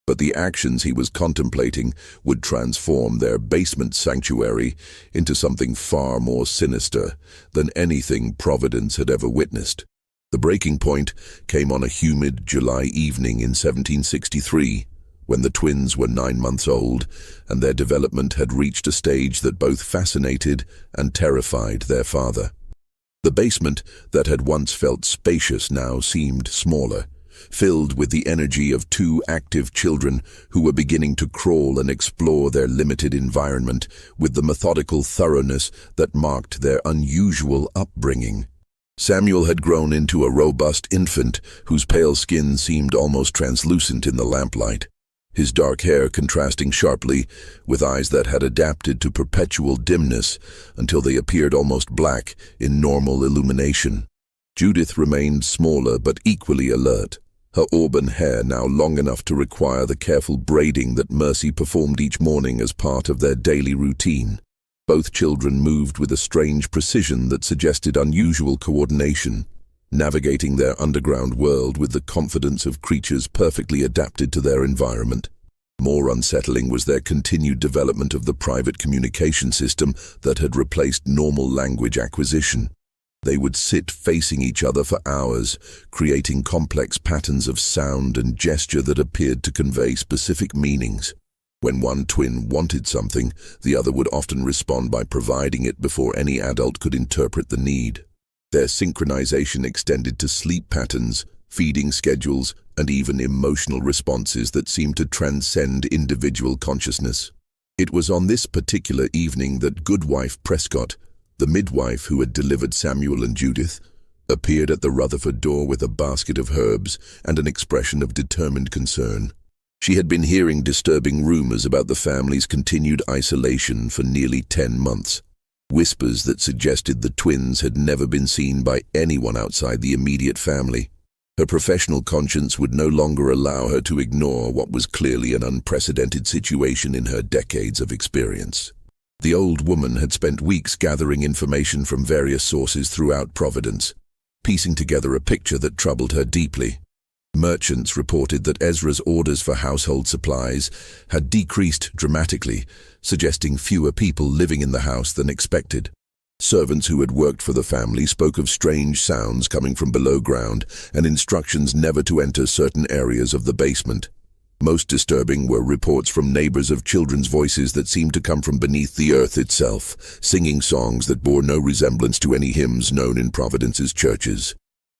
But the actions he was contemplating would transform their basement sanctuary into something far more sinister than anything Providence had ever witnessed. The breaking point came on a humid July evening in 1763, when the twins were 9 months old, and their development had reached a stage that both fascinated and terrified their father. The basement that had once felt spacious now seemed smaller, filled with the energy of 2 active children who were beginning to crawl and explore their limited environment with the methodical thoroughness that marked their unusual upbringing. Samuel had grown into a robust infant whose pale skin seemed almost translucent in the lamplight. his dark hair contrasting sharply with eyes that had adapted to perpetual dimness until they appeared almost black in normal illumination. Judith remained smaller but equally alert, her auburn hair now long enough to require the careful braiding that Mercy performed each morning as part of their daily routine. Both children moved with a strange precision that suggested unusual coordination, navigating their underground world with the confidence of creatures perfectly adapted to their environment. More unsettling was their continued development of the private communication system that had replaced normal language acquisition. They would sit facing each other for hours, creating complex patterns of sound and gesture that appeared to convey specific meanings. When one twin wanted something, the other would often respond by providing it before any adult could interpret the need. Their synchronization extended to sleep patterns, feeding schedules, and even emotional responses that seemed to transcend individual consciousness. It was on this particular evening that Goodwife Prescott, the midwife who had delivered Samuel and Judith, appeared at the Rutherford door with a basket of herbs and an expression of determined concern. She had been hearing disturbing rumors about the family's continued isolation for nearly 10 months. Whispers that suggested the twins had never been seen by anyone outside the immediate family. Her professional conscience would no longer allow her to ignore what was clearly an unprecedented situation in her decades of experience. The old woman had spent weeks gathering information from various sources throughout Providence, piecing together a picture that troubled her deeply. Merchants reported that Ezra's orders for household supplies had decreased dramatically, suggesting fewer people living in the house than expected. Servants who had worked for the family spoke of strange sounds coming from below ground and instructions never to enter certain areas of the basement. Most disturbing were reports from neighbors of children's voices that seemed to come from beneath the earth itself, singing songs that bore no resemblance to any hymns known in Providence's churches.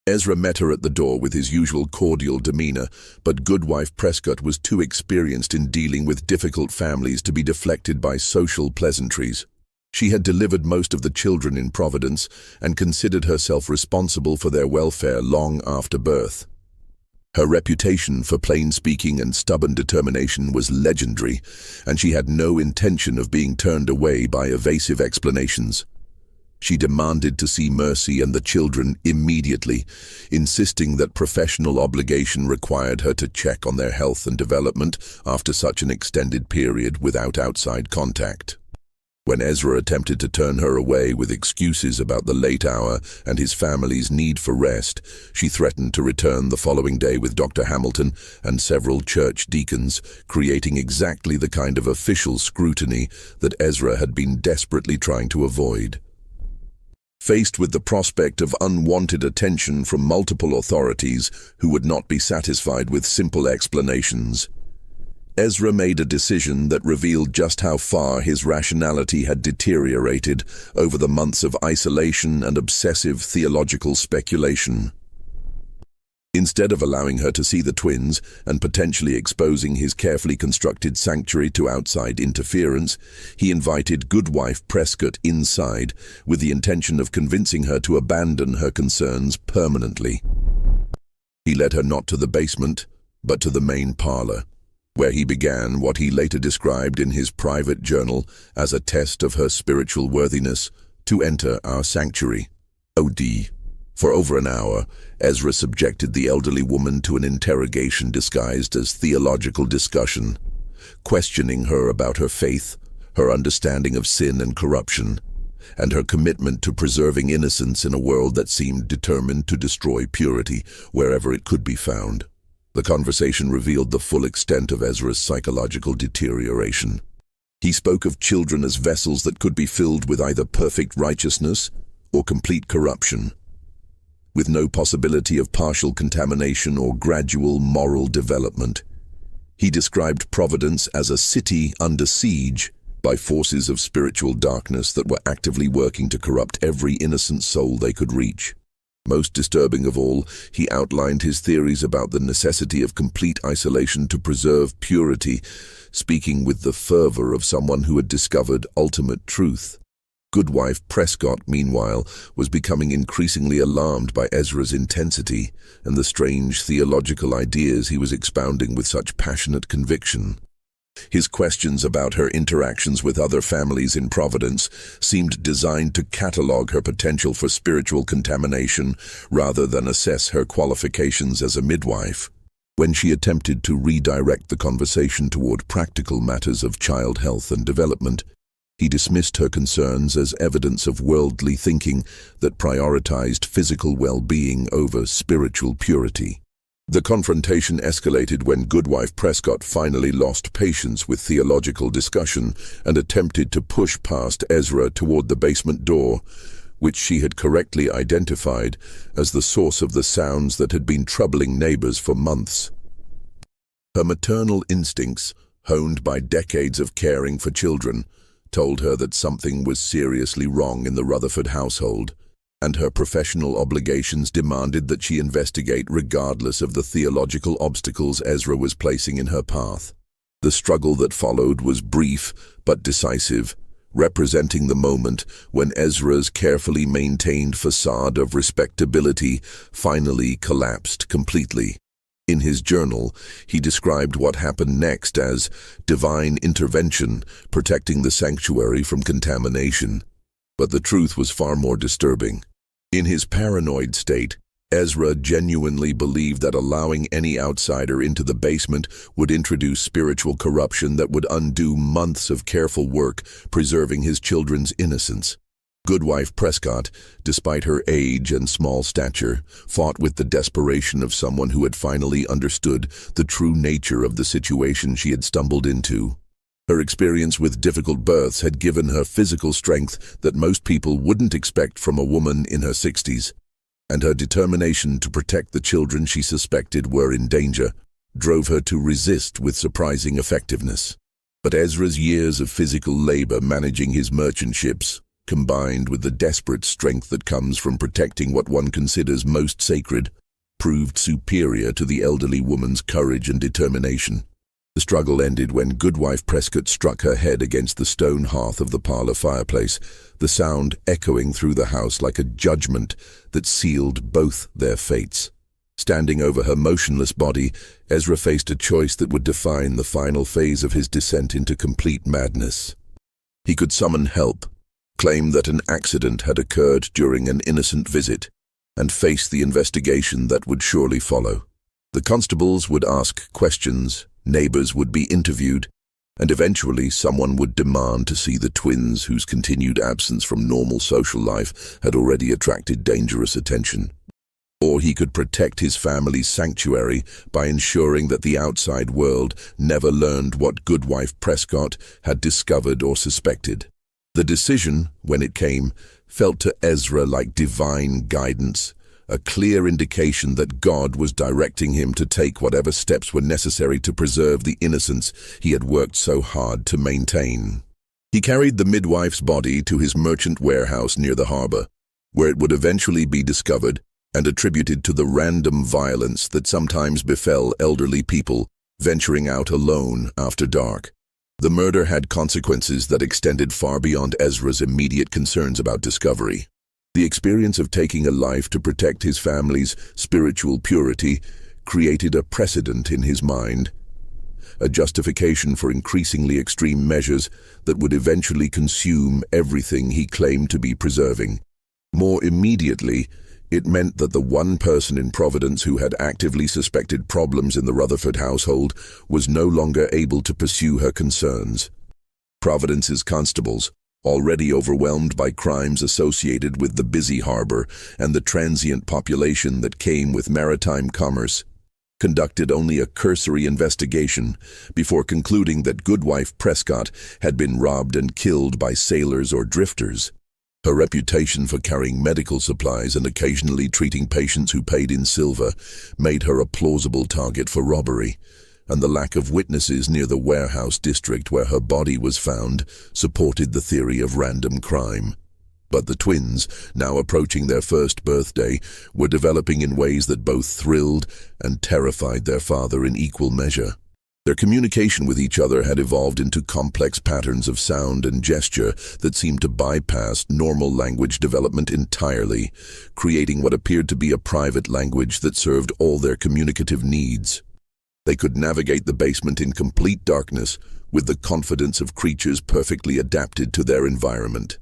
Ezra met her at the door with his usual cordial demeanor, but Goodwife Prescott was too experienced in dealing with difficult families to be deflected by social pleasantries. She had delivered most of the children in Providence and considered herself responsible for their welfare long after birth. Her reputation for plain speaking and stubborn determination was legendary, and she had no intention of being turned away by evasive explanations. She demanded to see Mercy and the children immediately, insisting that professional obligation required her to check on their health and development after such an extended period without outside contact. When Ezra attempted to turn her away with excuses about the late hour and his family's need for rest, she threatened to return the following day with Dr. Hamilton and several church deacons, creating exactly the kind of official scrutiny that Ezra had been desperately trying to avoid. Faced with the prospect of unwanted attention from multiple authorities who would not be satisfied with simple explanations, Ezra made a decision that revealed just how far his rationality had deteriorated over the months of isolation and obsessive theological speculation. Instead of allowing her to see the twins and potentially exposing his carefully constructed sanctuary to outside interference, he invited Goodwife Prescott inside with the intention of convincing her to abandon her concerns permanently. He led her not to the basement, but to the main parlor, where he began what he later described in his private journal as a test of her spiritual worthiness to enter our sanctuary. O.D. For over an hour, Ezra subjected the elderly woman to an interrogation disguised as theological discussion, questioning her about her faith, her understanding of sin and corruption, and her commitment to preserving innocence in a world that seemed determined to destroy purity wherever it could be found. The conversation revealed the full extent of Ezra's psychological deterioration. He spoke of children as vessels that could be filled with either perfect righteousness or complete corruption, with no possibility of partial contamination or gradual moral development. He described Providence as a city under siege by forces of spiritual darkness that were actively working to corrupt every innocent soul they could reach. Most disturbing of all, he outlined his theories about the necessity of complete isolation to preserve purity, speaking with the fervor of someone who had discovered ultimate truth. Goodwife Prescott, meanwhile, was becoming increasingly alarmed by Ezra's intensity and the strange theological ideas he was expounding with such passionate conviction. His questions about her interactions with other families in Providence seemed designed to catalogue her potential for spiritual contamination rather than assess her qualifications as a midwife. When she attempted to redirect the conversation toward practical matters of child health and development, he dismissed her concerns as evidence of worldly thinking that prioritized physical well-being over spiritual purity. The confrontation escalated when Goodwife Prescott finally lost patience with theological discussion and attempted to push past Ezra toward the basement door, which she had correctly identified as the source of the sounds that had been troubling neighbors for months. Her maternal instincts, honed by decades of caring for children, told her that something was seriously wrong in the Rutherford household, and her professional obligations demanded that she investigate regardless of the theological obstacles Ezra was placing in her path. The struggle that followed was brief but decisive, representing the moment when Ezra's carefully maintained facade of respectability finally collapsed completely. In his journal, he described what happened next as divine intervention, protecting the sanctuary from contamination. But the truth was far more disturbing. In his paranoid state, Ezra genuinely believed that allowing any outsider into the basement would introduce spiritual corruption that would undo months of careful work preserving his children's innocence. Goodwife Prescott, despite her age and small stature, fought with the desperation of someone who had finally understood the true nature of the situation she had stumbled into. Her experience with difficult births had given her physical strength that most people wouldn't expect from a woman in her 60s, and her determination to protect the children she suspected were in danger drove her to resist with surprising effectiveness. But Ezra's years of physical labor managing his merchant ships, combined with the desperate strength that comes from protecting what one considers most sacred, proved superior to the elderly woman's courage and determination. The struggle ended when Goodwife Prescott struck her head against the stone hearth of the parlor fireplace, the sound echoing through the house like a judgment that sealed both their fates. Standing over her motionless body, Ezra faced a choice that would define the final phase of his descent into complete madness. He could summon help, claim that an accident had occurred during an innocent visit, and face the investigation that would surely follow. The constables would ask questions, neighbors would be interviewed, and eventually someone would demand to see the twins whose continued absence from normal social life had already attracted dangerous attention. Or he could protect his family's sanctuary by ensuring that the outside world never learned what Goodwife Prescott had discovered or suspected. The decision, when it came, felt to Ezra like divine guidance, a clear indication that God was directing him to take whatever steps were necessary to preserve the innocence he had worked so hard to maintain. He carried the midwife's body to his merchant warehouse near the harbor, where it would eventually be discovered and attributed to the random violence that sometimes befell elderly people venturing out alone after dark. The murder had consequences that extended far beyond Ezra's immediate concerns about discovery. The experience of taking a life to protect his family's spiritual purity created a precedent in his mind, a justification for increasingly extreme measures that would eventually consume everything he claimed to be preserving. More immediately, it meant that the one person in Providence who had actively suspected problems in the Rutherford household was no longer able to pursue her concerns. Providence's constables, already overwhelmed by crimes associated with the busy harbor and the transient population that came with maritime commerce, conducted only a cursory investigation before concluding that Goodwife Prescott had been robbed and killed by sailors or drifters. Her reputation for carrying medical supplies and occasionally treating patients who paid in silver made her a plausible target for robbery, and the lack of witnesses near the warehouse district where her body was found supported the theory of random crime. But the twins, now approaching their first birthday, were developing in ways that both thrilled and terrified their father in equal measure. Their communication with each other had evolved into complex patterns of sound and gesture that seemed to bypass normal language development entirely, creating what appeared to be a private language that served all their communicative needs. They could navigate the basement in complete darkness with the confidence of creatures perfectly adapted to their environment,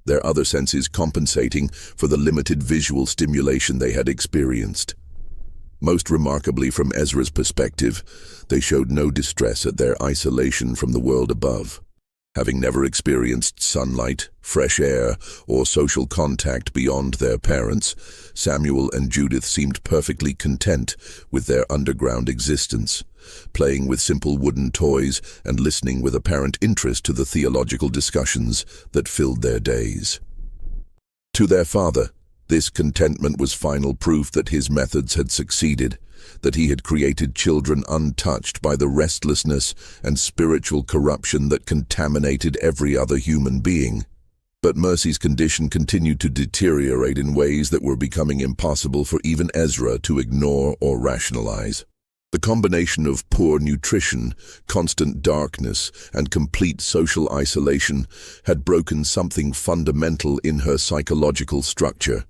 their other senses compensating for the limited visual stimulation they had experienced. Most remarkably, from Ezra's perspective, they showed no distress at their isolation from the world above. Having never experienced sunlight, fresh air, or social contact beyond their parents, Samuel and Judith seemed perfectly content with their underground existence, playing with simple wooden toys and listening with apparent interest to the theological discussions that filled their days. To their father, this contentment was final proof that his methods had succeeded, that he had created children untouched by the restlessness and spiritual corruption that contaminated every other human being. But Mercy's condition continued to deteriorate in ways that were becoming impossible for even Ezra to ignore or rationalize. The combination of poor nutrition, constant darkness, and complete social isolation had broken something fundamental in her psychological structure.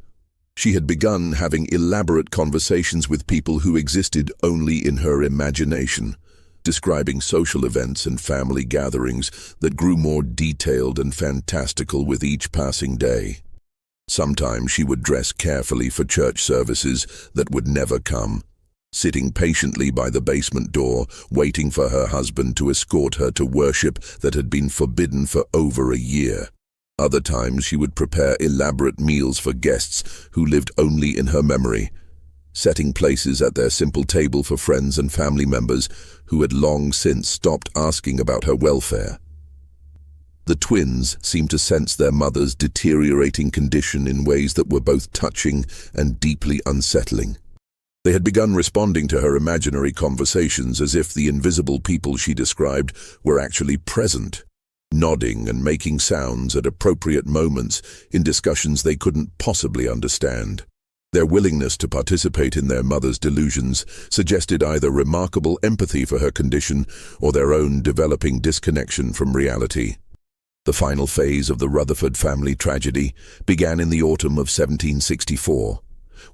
She had begun having elaborate conversations with people who existed only in her imagination, describing social events and family gatherings that grew more detailed and fantastical with each passing day. Sometimes she would dress carefully for church services that would never come, sitting patiently by the basement door, waiting for her husband to escort her to worship that had been forbidden for over a year. Other times she would prepare elaborate meals for guests who lived only in her memory, setting places at their simple table for friends and family members who had long since stopped asking about her welfare. The twins seemed to sense their mother's deteriorating condition in ways that were both touching and deeply unsettling. They had begun responding to her imaginary conversations as if the invisible people she described were actually present, nodding and making sounds at appropriate moments in discussions they couldn't possibly understand. Their willingness to participate in their mother's delusions suggested either remarkable empathy for her condition or their own developing disconnection from reality. The final phase of the Rutherford family tragedy began in the autumn of 1764,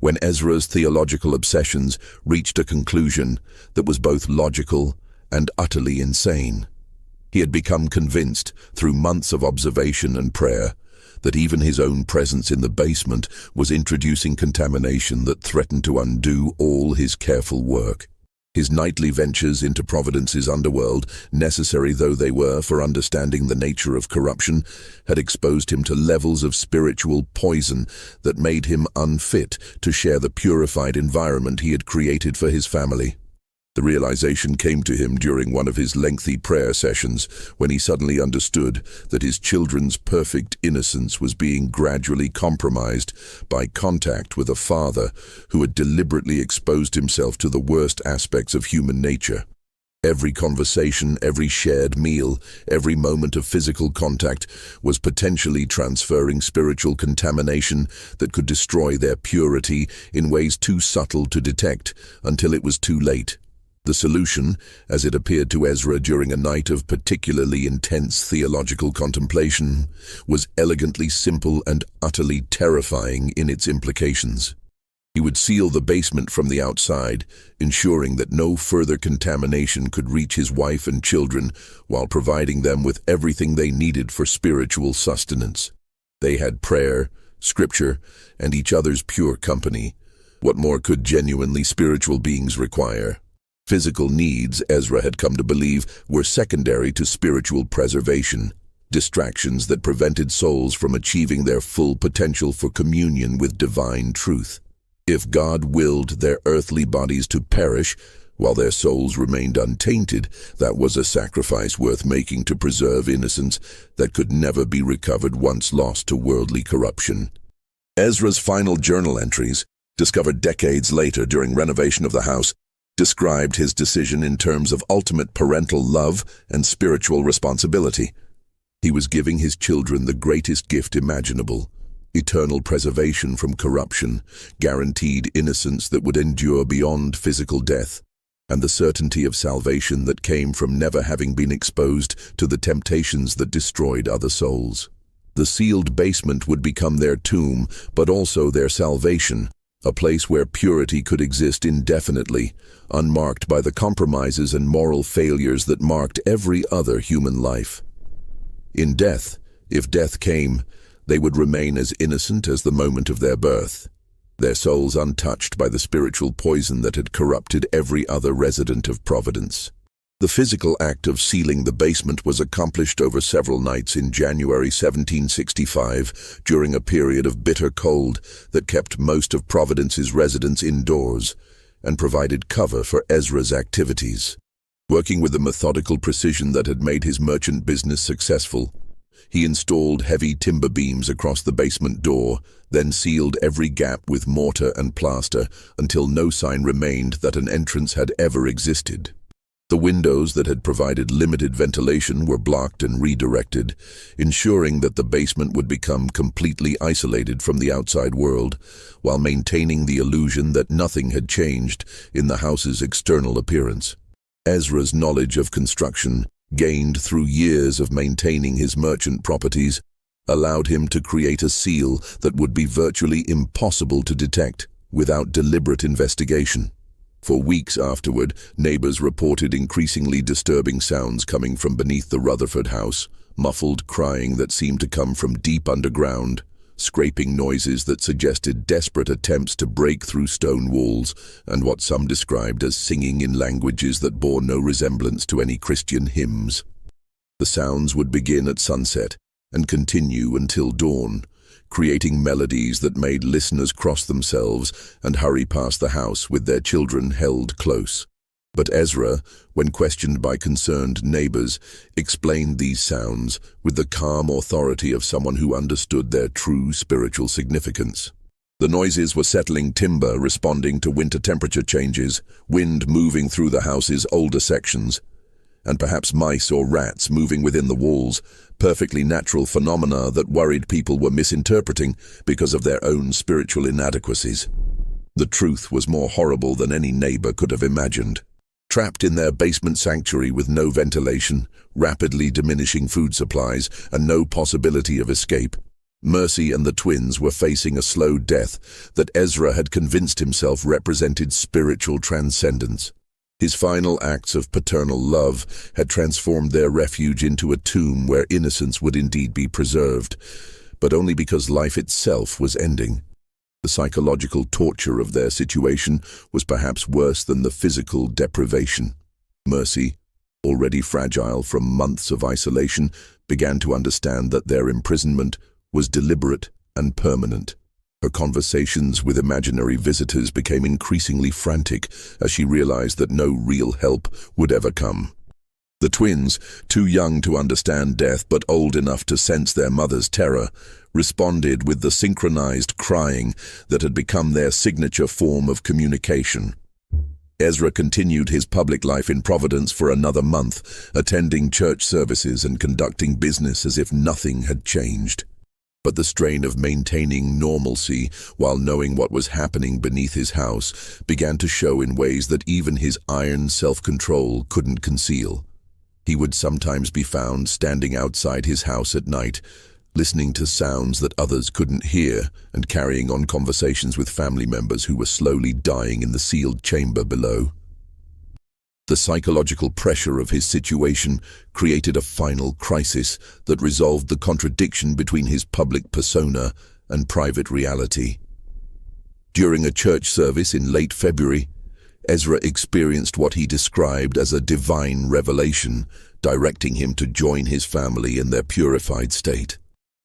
when Ezra's theological obsessions reached a conclusion that was both logical and utterly insane. He had become convinced, through months of observation and prayer, that even his own presence in the basement was introducing contamination that threatened to undo all his careful work. His nightly ventures into Providence's underworld, necessary though they were for understanding the nature of corruption, had exposed him to levels of spiritual poison that made him unfit to share the purified environment he had created for his family. The realization came to him during one of his lengthy prayer sessions, when he suddenly understood that his children's perfect innocence was being gradually compromised by contact with a father who had deliberately exposed himself to the worst aspects of human nature. Every conversation, every shared meal, every moment of physical contact was potentially transferring spiritual contamination that could destroy their purity in ways too subtle to detect until it was too late. The solution, as it appeared to Ezra during a night of particularly intense theological contemplation, was elegantly simple and utterly terrifying in its implications. He would seal the basement from the outside, ensuring that no further contamination could reach his wife and children while providing them with everything they needed for spiritual sustenance. They had prayer, scripture, and each other's pure company. What more could genuinely spiritual beings require? Physical needs, Ezra had come to believe, were secondary to spiritual preservation, distractions that prevented souls from achieving their full potential for communion with divine truth. If God willed their earthly bodies to perish, while their souls remained untainted, that was a sacrifice worth making to preserve innocence that could never be recovered once lost to worldly corruption. Ezra's final journal entries, discovered decades later during renovation of the house, described his decision in terms of ultimate parental love and spiritual responsibility. He was giving his children the greatest gift imaginable: eternal preservation from corruption, guaranteed innocence that would endure beyond physical death, and the certainty of salvation that came from never having been exposed to the temptations that destroyed other souls. The sealed basement would become their tomb, but also their salvation, a place where purity could exist indefinitely, unmarked by the compromises and moral failures that marked every other human life. In death, if death came, they would remain as innocent as the moment of their birth, their souls untouched by the spiritual poison that had corrupted every other resident of Providence. The physical act of sealing the basement was accomplished over several nights in January 1765 during a period of bitter cold that kept most of Providence's residents indoors and provided cover for Ezra's activities. Working with the methodical precision that had made his merchant business successful, he installed heavy timber beams across the basement door, then sealed every gap with mortar and plaster until no sign remained that an entrance had ever existed. The windows that had provided limited ventilation were blocked and redirected, ensuring that the basement would become completely isolated from the outside world, while maintaining the illusion that nothing had changed in the house's external appearance. Ezra's knowledge of construction, gained through years of maintaining his merchant properties, allowed him to create a seal that would be virtually impossible to detect without deliberate investigation. For weeks afterward, neighbors reported increasingly disturbing sounds coming from beneath the Rutherford house, muffled crying that seemed to come from deep underground, scraping noises that suggested desperate attempts to break through stone walls, and what some described as singing in languages that bore no resemblance to any Christian hymns. The sounds would begin at sunset and continue until dawn, creating melodies that made listeners cross themselves and hurry past the house with their children held close. But Ezra, when questioned by concerned neighbors, explained these sounds with the calm authority of someone who understood their true spiritual significance. The noises were settling timber responding to winter temperature changes, wind moving through the house's older sections, and perhaps mice or rats moving within the walls, perfectly natural phenomena that worried people were misinterpreting because of their own spiritual inadequacies. The truth was more horrible than any neighbor could have imagined. Trapped in their basement sanctuary with no ventilation, rapidly diminishing food supplies, and no possibility of escape, Mercy and the twins were facing a slow death that Ezra had convinced himself represented spiritual transcendence. His final acts of paternal love had transformed their refuge into a tomb where innocence would indeed be preserved, but only because life itself was ending. The psychological torture of their situation was perhaps worse than the physical deprivation. Mercy, already fragile from months of isolation, began to understand that their imprisonment was deliberate and permanent. Her conversations with imaginary visitors became increasingly frantic as she realized that no real help would ever come. The twins, too young to understand death but old enough to sense their mother's terror, responded with the synchronized crying that had become their signature form of communication. Ezra continued his public life in Providence for another month, attending church services and conducting business as if nothing had changed. But the strain of maintaining normalcy while knowing what was happening beneath his house began to show in ways that even his iron self-control couldn't conceal. He would sometimes be found standing outside his house at night, listening to sounds that others couldn't hear and carrying on conversations with family members who were slowly dying in the sealed chamber below. The psychological pressure of his situation created a final crisis that resolved the contradiction between his public persona and private reality. During a church service in late February, Ezra experienced what he described as a divine revelation, directing him to join his family in their purified state.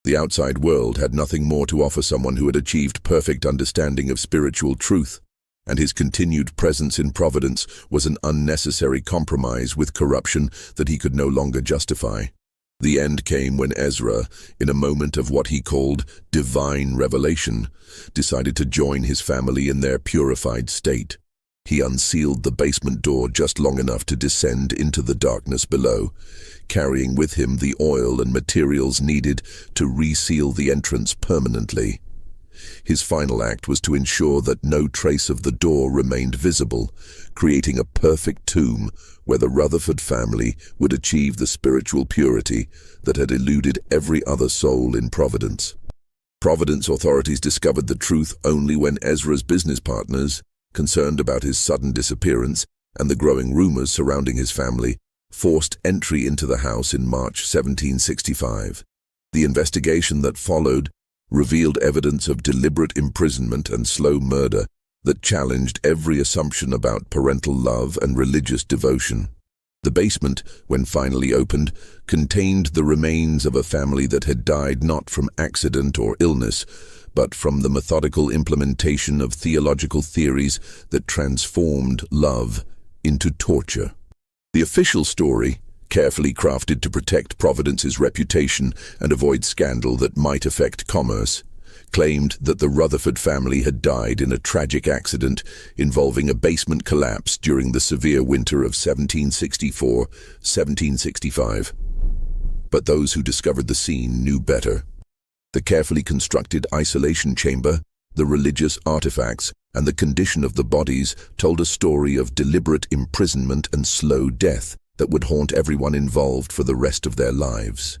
The outside world had nothing more to offer someone who had achieved perfect understanding of spiritual truth, and his continued presence in Providence was an unnecessary compromise with corruption that he could no longer justify. The end came when Ezra, in a moment of what he called divine revelation, decided to join his family in their purified state. He unsealed the basement door just long enough to descend into the darkness below, carrying with him the oil and materials needed to reseal the entrance permanently. His final act was to ensure that no trace of the door remained visible, creating a perfect tomb where the Rutherford family would achieve the spiritual purity that had eluded every other soul in Providence. Providence authorities discovered the truth only when Ezra's business partners, concerned about his sudden disappearance and the growing rumors surrounding his family, forced entry into the house in March 1765. The investigation that followed revealed evidence of deliberate imprisonment and slow murder that challenged every assumption about parental love and religious devotion. The basement, when finally opened, contained the remains of a family that had died not from accident or illness, but from the methodical implementation of theological theories that transformed love into torture. The official story, carefully crafted to protect Providence's reputation and avoid scandal that might affect commerce, claimed that the Rutherford family had died in a tragic accident involving a basement collapse during the severe winter of 1764-1765. But those who discovered the scene knew better. The carefully constructed isolation chamber, the religious artifacts, and the condition of the bodies told a story of deliberate imprisonment and slow death that would haunt everyone involved for the rest of their lives.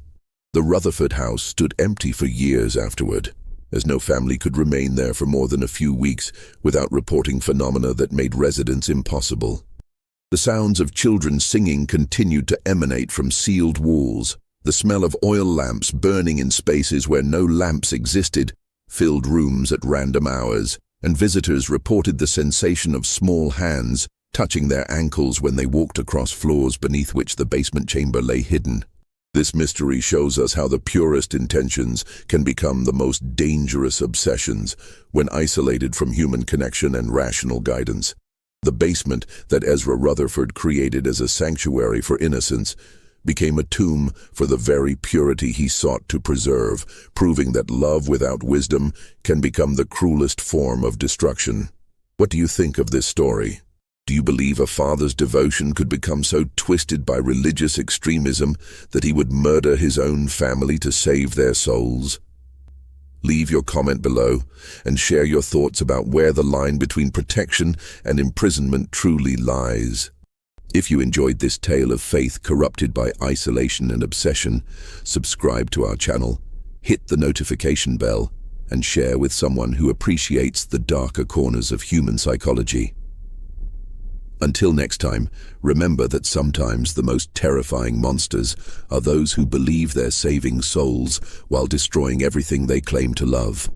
The Rutherford house stood empty for years afterward, as no family could remain there for more than a few weeks without reporting phenomena that made residence impossible. The sounds of children singing continued to emanate from sealed walls. The smell of oil lamps burning in spaces where no lamps existed filled rooms at random hours, and visitors reported the sensation of small hands touching their ankles when they walked across floors beneath which the basement chamber lay hidden. This mystery shows us how the purest intentions can become the most dangerous obsessions when isolated from human connection and rational guidance. The basement that Ezra Rutherford created as a sanctuary for innocence became a tomb for the very purity he sought to preserve, proving that love without wisdom can become the cruelest form of destruction. What do you think of this story? Do you believe a father's devotion could become so twisted by religious extremism that he would murder his own family to save their souls? Leave your comment below and share your thoughts about where the line between protection and imprisonment truly lies. If you enjoyed this tale of faith corrupted by isolation and obsession, subscribe to our channel, hit the notification bell, and share with someone who appreciates the darker corners of human psychology. Until next time, remember that sometimes the most terrifying monsters are those who believe they're saving souls while destroying everything they claim to love.